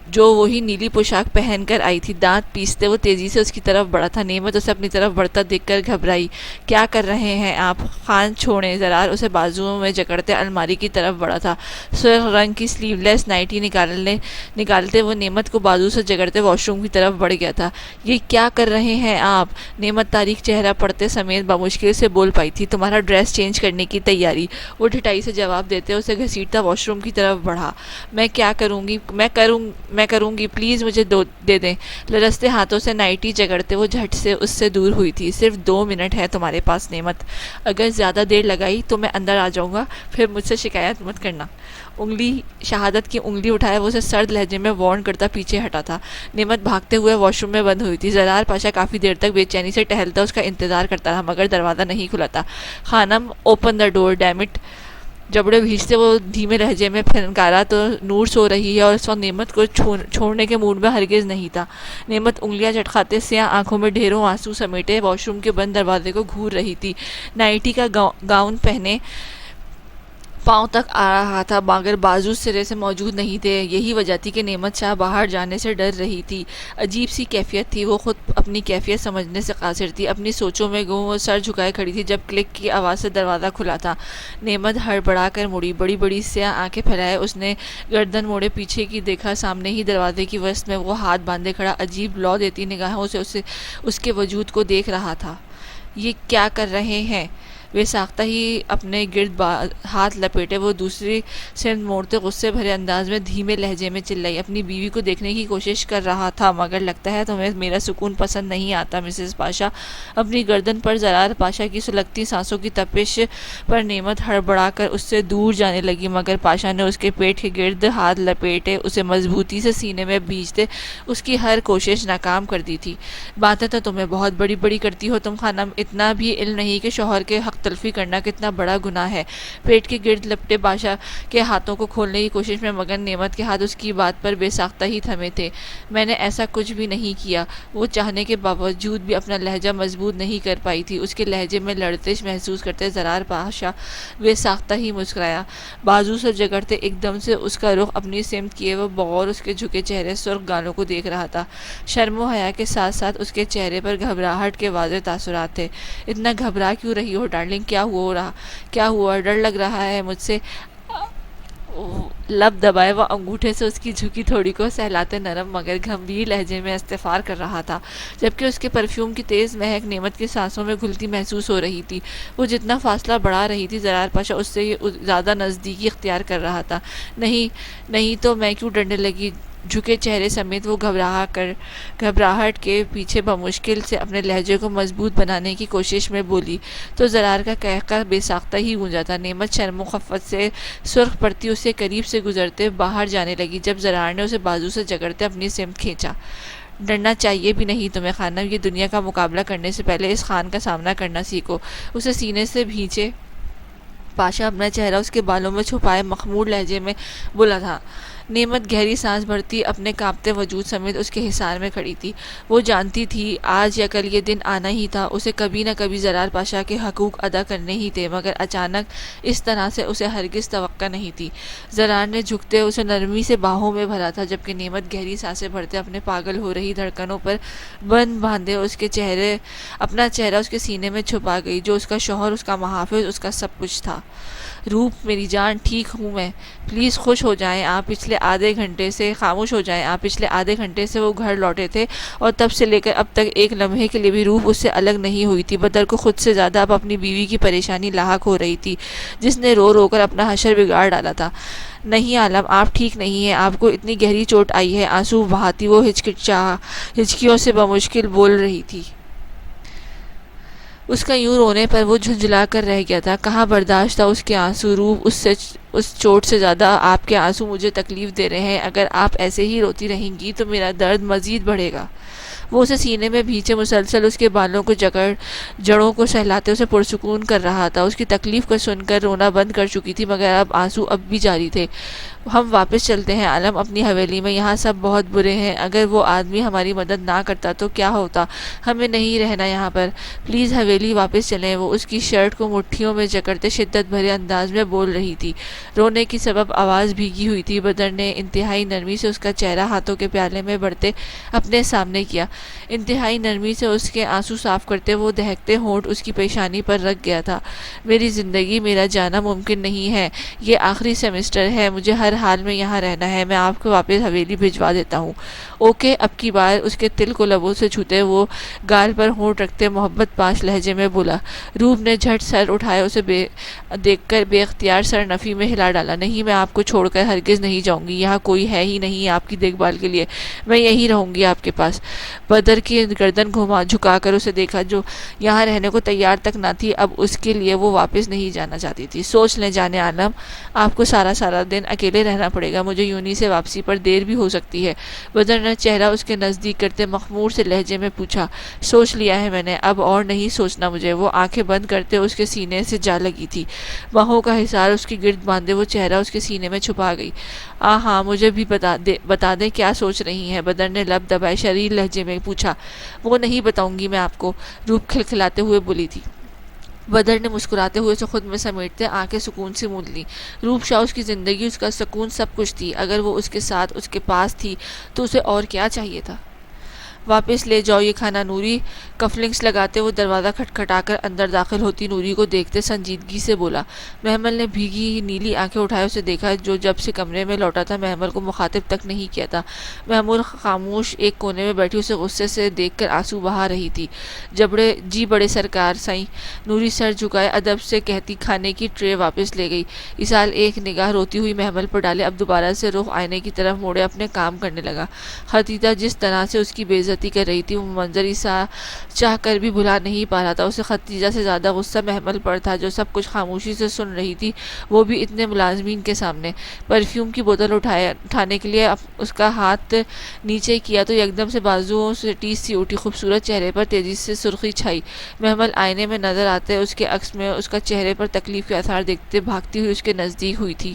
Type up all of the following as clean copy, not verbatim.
جو وہی نیلی پوشاک پہن کر آئی تھی۔ دانت پیستے وہ تیزی سے اس کی طرف بڑھا تھا۔ نعمت اسے اپنی طرف بڑھتا دیکھ کر گھبرائی۔ کیا کر رہے ہیں آپ؟ خان چھوڑیں۔ زرار اسے بازوؤں میں جکڑتے الماری کی طرف بڑھا تھا۔ سرخ رنگ کی سلیو لیس نائٹی نکالتے وہ نعمت کو بازو سے جکڑتے واش روم کی طرف بڑھ گیا تھا۔ یہ کیا کر رہے ہیں آپ؟ نعمت تاریک چہرہ پڑتے سمیت بمشکل سے بول پائی تھی۔ تمہارا ڈریس چینج کرنے کی تیاری، وہ ڈھٹائی سے جواب دیتے اسے گھسیٹتا واش روم کی طرف بڑھا۔ میں کیا کروں گی؟ میں کروں گی، پلیز مجھے دے دیں۔ لرزتے ہاتھوں سے نائٹی جگڑتے وہ جھٹ سے اس سے دور ہوئی تھی۔ صرف 2 منٹ ہے تمہارے پاس نعمت، اگر زیادہ دیر لگائی تو میں اندر آ جاؤں گا، پھر مجھ سے شکایت مت کرنا۔ شہادت کی انگلی اٹھائے وہ اسے سرد لہجے میں وارن کرتا پیچھے ہٹا تھا۔ نعمت بھاگتے ہوئے واش روم میں بند ہوئی تھی۔ زرار پاشا کافی دیر تک بے چینی سے ٹہلتا اس کا انتظار کرتا رہا، مگر دروازہ نہیں کھلا تھا۔ خانم، open the door damn it. جبڑے بھیجتے وہ دھیمے لہجے میں پھنکارا تو نور سو رہی ہے اور اس وقت نعمت کو چھوڑنے کے موڈ میں ہرگز نہیں تھا۔ نعمت انگلیاں چٹکھاتے سیاہ آنکھوں میں ڈھیروں آنسو سمیٹے واش روم کے بند دروازے کو گھور رہی تھی۔ نائٹی کا گاؤن پہنے پاؤں تک آ رہا تھا، مگر بازو سرے سے موجود نہیں تھے۔ یہی وجہ تھی کہ نعمت شاہ باہر جانے سے ڈر رہی تھی۔ عجیب سی کیفیت تھی، وہ خود اپنی کیفیت سمجھنے سے قاصر تھی۔ اپنی سوچوں میں گم وہ سر جھکائے کھڑی تھی جب کلک کی آواز سے دروازہ کھلا تھا۔ نعمت ہڑبڑا کر مڑی، بڑی بڑی سیاہ آنکھیں پھیلائے اس نے گردن موڑے پیچھے کی دیکھا۔ سامنے ہی دروازے کی وسط میں وہ ہاتھ باندھے کھڑا عجیب لو دیتی نگاہوں سے اس کے وجود کو دیکھ رہا تھا۔ یہ کیا کر رہے ہیں؟ بے ساختہ ہی اپنے گرد ہاتھ لپیٹے وہ دوسری سمت موڑتے غصے بھرے انداز میں دھیمے لہجے میں چلائی۔ اپنی بیوی کو دیکھنے کی کوشش کر رہا تھا، مگر لگتا ہے تمہیں میرا سکون پسند نہیں آتا مسز پاشا۔ اپنی گردن پر زرار پاشا کی سلگتی سانسوں کی تپش پر نعمت ہڑبڑا کر اس سے دور جانے لگی، مگر پاشا نے اس کے پیٹ کے گرد ہاتھ لپیٹے اسے مضبوطی سے سینے میں بھیجتے اس کی ہر کوشش ناکام کر دی تھی۔ باتیں تو تمہیں بہت بڑی بڑی کرتی ہو تم خانم، اتنا بھی علم نہیں کہ شوہر کے حق تلفی کرنا کتنا بڑا گناہ ہے۔ پیٹ کے گرد لپٹے پاشا کے ہاتھوں کو کھولنے کی کوشش میں، مگر نعمت کے ہاتھ اس کی بات پر بے ساختہ ہی تھمے تھے۔ میں نے ایسا کچھ بھی نہیں کیا۔ وہ چاہنے کے باوجود بھی اپنا لہجہ مضبوط نہیں کر پائی تھی۔ اس کے لہجے میں لرزش محسوس کرتے زرار پاشا بے ساختہ ہی مسکرایا۔ بازو سے جگڑتے ایک دم سے اس کا رخ اپنی سمت کیے وہ بغور اس کے جھکے چہرے سرخ گالوں کو دیکھ رہا تھا۔ شرم و حیا کے ساتھ ساتھ اس کے چہرے پر گھبراہٹ کے واضح تاثرات تھے۔ اتنا گھبرا کیوں رہی ہو ڈارلنگ؟ کیا ہوا؟ ڈر لگ رہا ہے مجھ سے؟ لب دبائے وہ انگوٹھے سے اس کی جھکی تھوڑی کو سہلاتے نرم مگر گمبھیر لہجے میں استغفار کر رہا تھا، جبکہ اس کے پرفیوم کی تیز مہک نعمت کی سانسوں میں گھلتی محسوس ہو رہی تھی۔ وہ جتنا فاصلہ بڑھا رہی تھی زرار پاشا اس سے زیادہ نزدیکی اختیار کر رہا تھا۔ نہیں تو میں کیوں ڈرنے لگی؟ جھکے چہرے سمیت وہ گھبراہٹ کے پیچھے بمشکل سے اپنے لہجے کو مضبوط بنانے کی کوشش میں بولی تو زرار کا قہقہ بے ساختہ ہی گونجا تھا۔ نعمت شرم و خفت سے سرخ پڑتی اس سے قریب سے گزرتے باہر جانے لگی جب زرار نے اسے بازو سے جکڑتے اپنی سمت کھینچا۔ ڈرنا چاہیے بھی نہیں تمہیں خانم، یہ دنیا کا مقابلہ کرنے سے پہلے اس خان کا سامنا کرنا سیکھو۔ اسے سینے سے بھینچے پاشا اپنا چہرہ اس کے بالوں میں چھپائے مخمور لہجے میں بولا تھا۔ نعمت گہری سانس بھرتی اپنے کانپتے وجود سمیت اس کے حصار میں کھڑی تھی۔ وہ جانتی تھی آج یا کل یہ دن آنا ہی تھا، اسے کبھی نہ کبھی زرار پاشا کے حقوق ادا کرنے ہی تھے، مگر اچانک اس طرح سے اسے ہرگز توقع نہیں تھی۔ زرار نے جھکتے اسے نرمی سے باہوں میں بھرا تھا، جبکہ نعمت گہری سانسیں بھرتے اپنے پاگل ہو رہی دھڑکنوں پر بند باندھے اپنا چہرہ اس کے سینے میں چھپا گئی، جو اس کا شوہر، اس کا محافظ، اس کا سب کچھ تھا۔ روپ میری جان، ٹھیک ہوں میں، پلیز خوش ہو جائیں آپ۔ خاموش ہو جائیں آپ۔ پچھلے آدھے گھنٹے سے وہ گھر لوٹے تھے اور تب سے لے کر اب تک ایک لمحے کے لیے بھی روپ اس سے الگ نہیں ہوئی تھی۔ بدر کو خود سے زیادہ اب اپنی بیوی کی پریشانی لاحق ہو رہی تھی، جس نے رو رو کر اپنا حشر بگاڑ ڈالا تھا۔ نہیں عالم، آپ ٹھیک نہیں ہیں، آپ کو اتنی گہری چوٹ آئی ہے۔ آنسو بہاتی وہ ہچکیوں سے بمشکل بول رہی تھی۔ اس کا یوں رونے پر وہ جھنجھلا کر رہ گیا تھا۔ کہاں برداشت تھا اس کے آنسو؟ روپ، اس چوٹ سے زیادہ آپ کے آنسو مجھے تکلیف دے رہے ہیں۔ اگر آپ ایسے ہی روتی رہیں گی تو میرا درد مزید بڑھے گا۔ وہ اسے سینے میں بھینچے مسلسل اس کے بالوں کو جڑوں کو سہلاتے اسے پرسکون کر رہا تھا۔ اس کی تکلیف کو سن کر رونا بند کر چکی تھی، مگر آنسو اب بھی جاری تھے۔ ہم واپس چلتے ہیں عالم اپنی حویلی میں، یہاں سب بہت برے ہیں، اگر وہ آدمی ہماری مدد نہ کرتا تو کیا ہوتا، ہمیں نہیں رہنا یہاں پر، پلیز حویلی واپس چلیں۔ وہ اس کی شرٹ کو مٹھیوں میں جکڑتے شدت بھرے انداز میں بول رہی تھی، رونے کی سبب آواز بھیگی ہوئی تھی۔ بدر نے انتہائی نرمی سے اس کا چہرہ ہاتھوں کے پیالے میں بڑھتے اپنے سامنے کیا، انتہائی نرمی سے اس کے آنسو صاف کرتے، وہ دہکتے ہونٹ اس کی پیشانی پر رکھ گیا تھا۔ میری زندگی، میرا جانا ممکن نہیں ہے، یہ آخری سیمسٹر ہے، مجھے ہر حال میں یہاں رہنا ہے، میں آپ کو واپس حویلی بھجوا دیتا ہوں۔ اوکے، اب کی بار اس کے تل کو لبوں سے چھوتے وہ گال پر ہونٹ رکھتے محبت پاش لہجے میں بولا۔ روپ نے جھٹ سر اٹھایا، اسے دیکھ کر بے اختیار سر نفی میں ہلا ڈالا۔ نہیں، میں آپ کو چھوڑ کر ہرگز نہیں جاؤں گی، یہاں کوئی ہے ہی نہیں آپ کی دیکھ بھال کے لیے، میں یہی رہوں گی آپ کے پاس۔ بدر کی گردن جھکا کر اسے دیکھا، جو یہاں رہنے کو تیار تک نہ تھی، اب اس کے لیے وہ واپس نہیں جانا چاہتی تھی۔ سوچ لیں جانے عالم، آپ کو سارا دن اکیلے رہنا پڑے گا، مجھے یونی سے واپسی پر دیر بھی ہو سکتی ہے۔ بدر نے چہرہ اس کے نزدیک کرتے مخمور سے لہجے میں پوچھا۔ سوچ لیا ہے میں نے، اب اور نہیں سوچنا مجھے۔ وہ آنکھیں بند کرتے اس کے سینے سے جا لگی تھی، باہوں کا حصار اس کی گرد باندھے وہ چہرہ اس کے سینے میں چھپا گئی۔ ہاں، مجھے بھی بتا دیں کیا سوچ رہی ہیں، بدر نے لب دبائے شریر لہجے میں پوچھا۔ وہ نہیں بتاؤں گی میں آپ کو، روپ کھلکھلاتے ہوئے بولی تھی۔ بدر نے مسکراتے ہوئے اسے خود میں سمیٹتے آنکھیں سکون سے موند لیں۔ روپ شاہ اس کی زندگی، اس کا سکون، سب کچھ تھی، اگر وہ اس کے ساتھ، اس کے پاس تھی تو اسے اور کیا چاہیے تھا۔ واپس لے جاؤ یہ کھانا، نوری کفلنگس لگاتے وہ دروازہ کھٹکھٹا کر اندر داخل ہوتی نوری کو دیکھتے سنجیدگی سے بولا۔ محمل نے بھیگی نیلی آنکھیں اٹھائے اسے دیکھا، جو جب سے کمرے میں لوٹا تھا محمل کو مخاطب تک نہیں کیا تھا۔ محمول خاموش ایک کونے میں بیٹھی اسے غصے سے دیکھ کر آنسو بہا رہی تھی۔ جی بڑے سرکار سائیں، نوری سر جھکائے ادب سے کہتی، کھانے کی ٹرے واپس لے گئی۔ اسال ایک نگاہ روتی ہوئی محمل پر ڈالے، اب دوبارہ سے رخ آئینے کی طرف موڑے اپنے کام کرنے لگا۔ خدیجہ جس طرح سے اس کی بےعزتی کر رہی تھی، وہ منظر چاہ کر بھی بھلا نہیں پا رہا تھا۔ اسے خدیجہ سے زیادہ غصہ محمل پر تھا، جو سب کچھ خاموشی سے سن رہی تھی، وہ بھی اتنے ملازمین کے سامنے۔ پرفیوم کی بوتل اٹھانے کے لیے اس کا ہاتھ نیچے کیا تو یکدم سے بازوؤں سے ٹیس سی اٹھی، خوبصورت چہرے پر تیزی سے سرخی چھائی۔ محمل آئینے میں نظر آتے اس کے عکس میں اس کا چہرے پر تکلیف کے آثار دیکھتے بھاگتی ہوئی اس کے نزدیک ہوئی تھی۔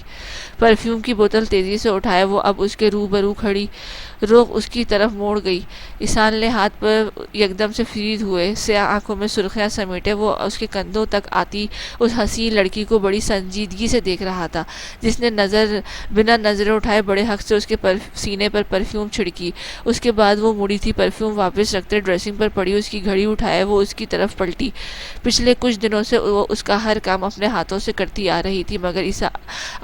پرفیوم کی بوتل تیزی سے اٹھائے وہ اب اس کے روبرو کھڑی، رخ اس کی طرف موڑ گئی۔ اسال نے ہاتھ پر یکدم سے فرید ہوئے سیاہ آنکھوں میں سرخیاں سمیٹے وہ اس کے کندھوں تک آتی اس حسین لڑکی کو بڑی سنجیدگی سے دیکھ رہا تھا، جس نے بنا نظریں اٹھائے بڑے حق سے اس کے سینے پر پرفیوم چھڑکی۔ اس کے بعد وہ مڑی تھی، پرفیوم واپس رکھتے ڈریسنگ پر پڑی اس کی گھڑی اٹھائے وہ اس کی طرف پلٹی۔ پچھلے کچھ دنوں سے وہ اس کا ہر کام اپنے ہاتھوں سے کرتی آ رہی تھی، مگر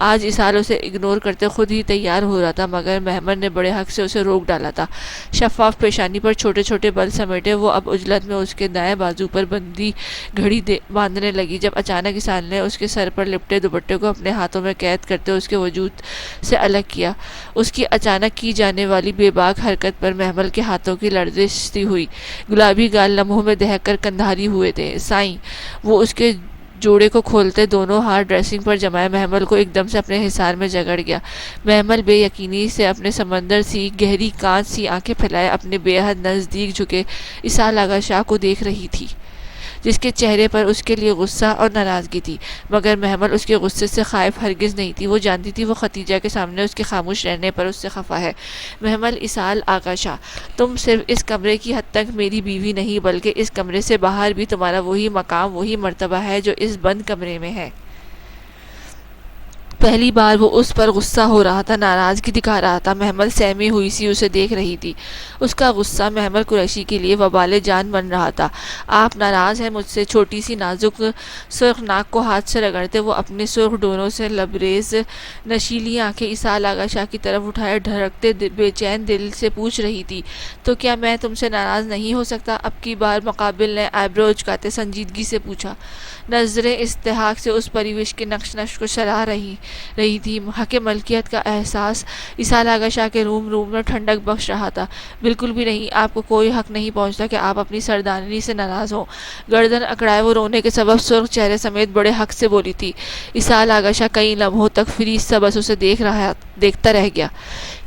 آج اسال اسے اگنور کرتے خود ہی تیار ہو رہا تھا، مگر محمد نے بڑے حق سے اسے روک ڈالا تھا۔ شفاف پیشانی پر چھوٹے چھوٹے بل سمیٹے وہ اب عجلت میں اس کے دائیں بازو پر بندی گھڑی باندھنے لگی، جب اچانک اسال نے اس کے سر پر لپٹے دوپٹے کو اپنے ہاتھوں میں قید کرتے اس کے وجود سے الگ کیا۔ اس کی اچانک کی جانے والی بے باک حرکت پر محمل کے ہاتھوں کی لرزش سی ہوئی، گلابی گال لمحوں میں دہک کر کندھاری ہوئے تھے۔ سائیں، وہ اس کے جوڑے کو کھولتے دونوں ہاتھ ڈریسنگ پر جمائے محمل کو ایک دم سے اپنے حصار میں جگڑ گیا۔ محمل بے یقینی سے اپنے سمندر سی گہری کانچ سی آنکھیں پھیلائے اپنے بے حد نزدیک جھکے اسال آغا شاہ کو دیکھ رہی تھی، جس کے چہرے پر اس کے لیے غصہ اور ناراضگی تھی، مگر محمل اس کے غصے سے خائف ہرگز نہیں تھی۔ وہ جانتی تھی وہ خدیجہ کے سامنے اس کے خاموش رہنے پر اس سے خفا ہے۔ محمل، اسال آغا شاہ، تم صرف اس کمرے کی حد تک میری بیوی نہیں، بلکہ اس کمرے سے باہر بھی تمہارا وہی مقام، وہی مرتبہ ہے جو اس بند کمرے میں ہے۔ پہلی بار وہ اس پر غصہ ہو رہا تھا، ناراضگی دکھا رہا تھا۔ محمل سہمی ہوئی سی اسے دیکھ رہی تھی، اس کا غصہ محمل قریشی کے لیے وبال جان بن رہا تھا۔ آپ ناراض ہیں مجھ سے؟ چھوٹی سی نازک سرخ ناک کو ہاتھ سے رگڑتے وہ اپنے سرخ ڈوروں سے لبریز نشیلی آنکھیں اسال آغا شاہ کی طرف اٹھائے دھڑکتے بے چین دل سے پوچھ رہی تھی، تو کیا میں تم سے ناراض نہیں ہو سکتا؟ اب کی بار مقابل نے آئیبرو اچکاتے سنجیدگی سے پوچھا، نظریں استحقاق سے اس پریوش کے نقش کو سراہ رہی تھی۔ حق ملکیت کا احساس اسال آغا شاہ کے روم میں ٹھنڈک بخش رہا تھا۔ بالکل بھی نہیں، آپ کو کوئی حق نہیں پہنچتا کہ آپ اپنی سردارنی سے ناراض ہوں۔ گردن اکڑائے وہ رونے کے سبب سرخ چہرے سمیت بڑے حق سے بولی تھی۔ اسال آغا شاہ کئی لمحوں تک فریز سا بس اسے دیکھتا رہ گیا۔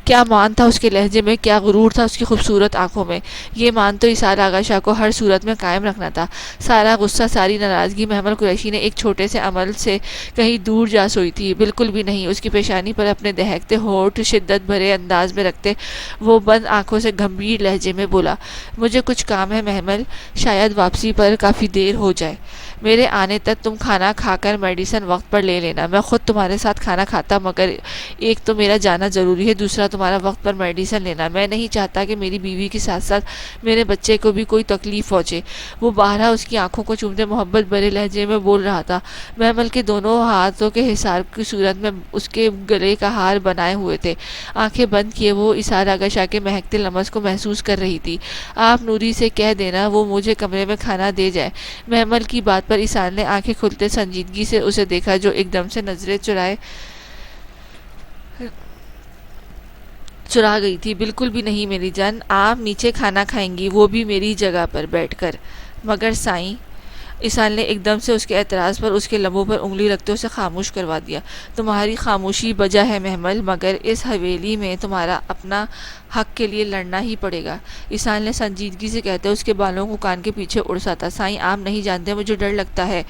کیا مان تھا اس کے لہجے میں، کیا غرور تھا اس کی خوبصورت آنکھوں میں۔ یہ مان تو اسحاق آغا شاہ کو ہر صورت میں قائم رکھنا تھا۔ سارا غصہ، ساری ناراضگی محمل قریشی نے ایک چھوٹے سے عمل سے کہیں دور جا سوئی تھی؟ بالکل بھی نہیں۔ اس کی پیشانی پر اپنے دہکتے ہونٹ شدت بھرے انداز میں رکھتے وہ بند آنکھوں سے گمبھیر لہجے میں بولا، مجھے کچھ کام ہے محمل، شاید واپسی پر کافی دیر ہو جائے۔ میرے آنے تک تم کھانا کھا کر میڈیسن وقت پر لے لینا۔ میں خود تمہارے ساتھ کھانا کھاتا، مگر ایک تو میرا جانا ضروری ہے، دوسرا تمہارا وقت پر میڈیسن لینا۔ میں نہیں چاہتا کہ میری بیوی کے ساتھ ساتھ میرے بچے کو بھی کوئی تکلیف پہنچے۔ وہ بارہا اس کی آنکھوں کو چومتے محبت بھرے لہجے میں بول رہا تھا۔ محمل کے دونوں ہاتھوں کے حصار کی صورت میں اس کے گلے کا ہار بنائے ہوئے تھے۔ آنکھیں بند کیے وہ اسحاق آغا شاہ کے مہکتے لمس کو محسوس کر رہی تھی۔ آپ نوری سے کہہ دینا وہ مجھے کمرے میں کھانا دے جائے۔ محمل کی بات پر اسحاق نے آنکھیں کھلتے سنجیدگی سے اسے دیکھا، جو ایک دم سے نظریں چرا گئی تھی۔ بالکل بھی نہیں میری جان، آپ نیچے کھانا کھائیں گی، وہ بھی میری جگہ پر بیٹھ کر۔ مگر سائیں، اسحاق نے ایک دم سے اس کے اعتراض پر اس کے لبوں پر انگلی رکھتے اسے خاموش کروا دیا۔ تمہاری خاموشی بجا ہے محمل، مگر اس حویلی میں تمہارا اپنا حق کے لیے لڑنا ہی پڑے گا۔ اسحاق نے سنجیدگی سے کہتے اس کے بالوں کو کان کے پیچھے اڑساتا۔ سائیں، آپ نہیں جانتے مجھے ڈر لگتا ہے۔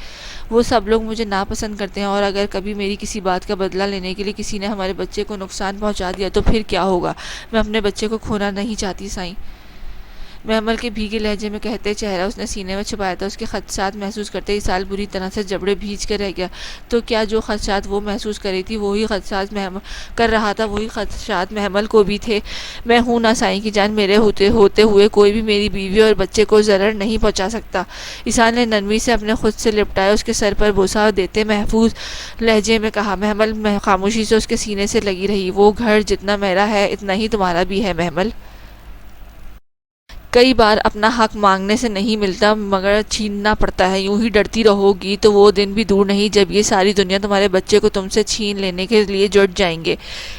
وہ سب لوگ مجھے ناپسند کرتے ہیں، اور اگر کبھی میری کسی بات کا بدلہ لینے کے لیے کسی نے ہمارے بچے کو نقصان پہنچا دیا تو پھر کیا ہوگا؟ میں اپنے بچے کو کھونا نہیں چاہتی سائیں۔ محمل کے بھیگے لہجے میں کہتے چہرہ اس نے سینے میں چھپایا تھا۔ اس کے خدشات محسوس کرتے اسحاق بری طرح سے جبڑے بھیج کر رہ گیا۔ تو کیا جو خدشات وہ محسوس کر رہی تھی وہی خدشات کر رہا تھا، وہی خدشات محمل کو بھی تھے؟ میں ہوں نا سائیں کی جان، میرے ہوتے ہوئے کوئی بھی میری بیوی اور بچے کو ضرر نہیں پہنچا سکتا۔ اسحاق نے نرمی سے اپنے خود سے لپٹائے اس کے سر پر بوسہ دیتے محفوظ لہجے میں کہا۔ محمل خاموشی سے اس کے سینے سے لگی رہی۔ وہ گھر جتنا میرا ہے اتنا ہی تمہارا بھی ہے محمل۔ کئی بار اپنا حق مانگنے سے نہیں ملتا مگر چھیننا پڑتا ہے۔ یوں ہی ڈرتی رہو گی تو وہ دن بھی دور نہیں جب یہ ساری دنیا تمہارے بچے کو تم سے چھین لینے کے لیے جٹ جائیں گے۔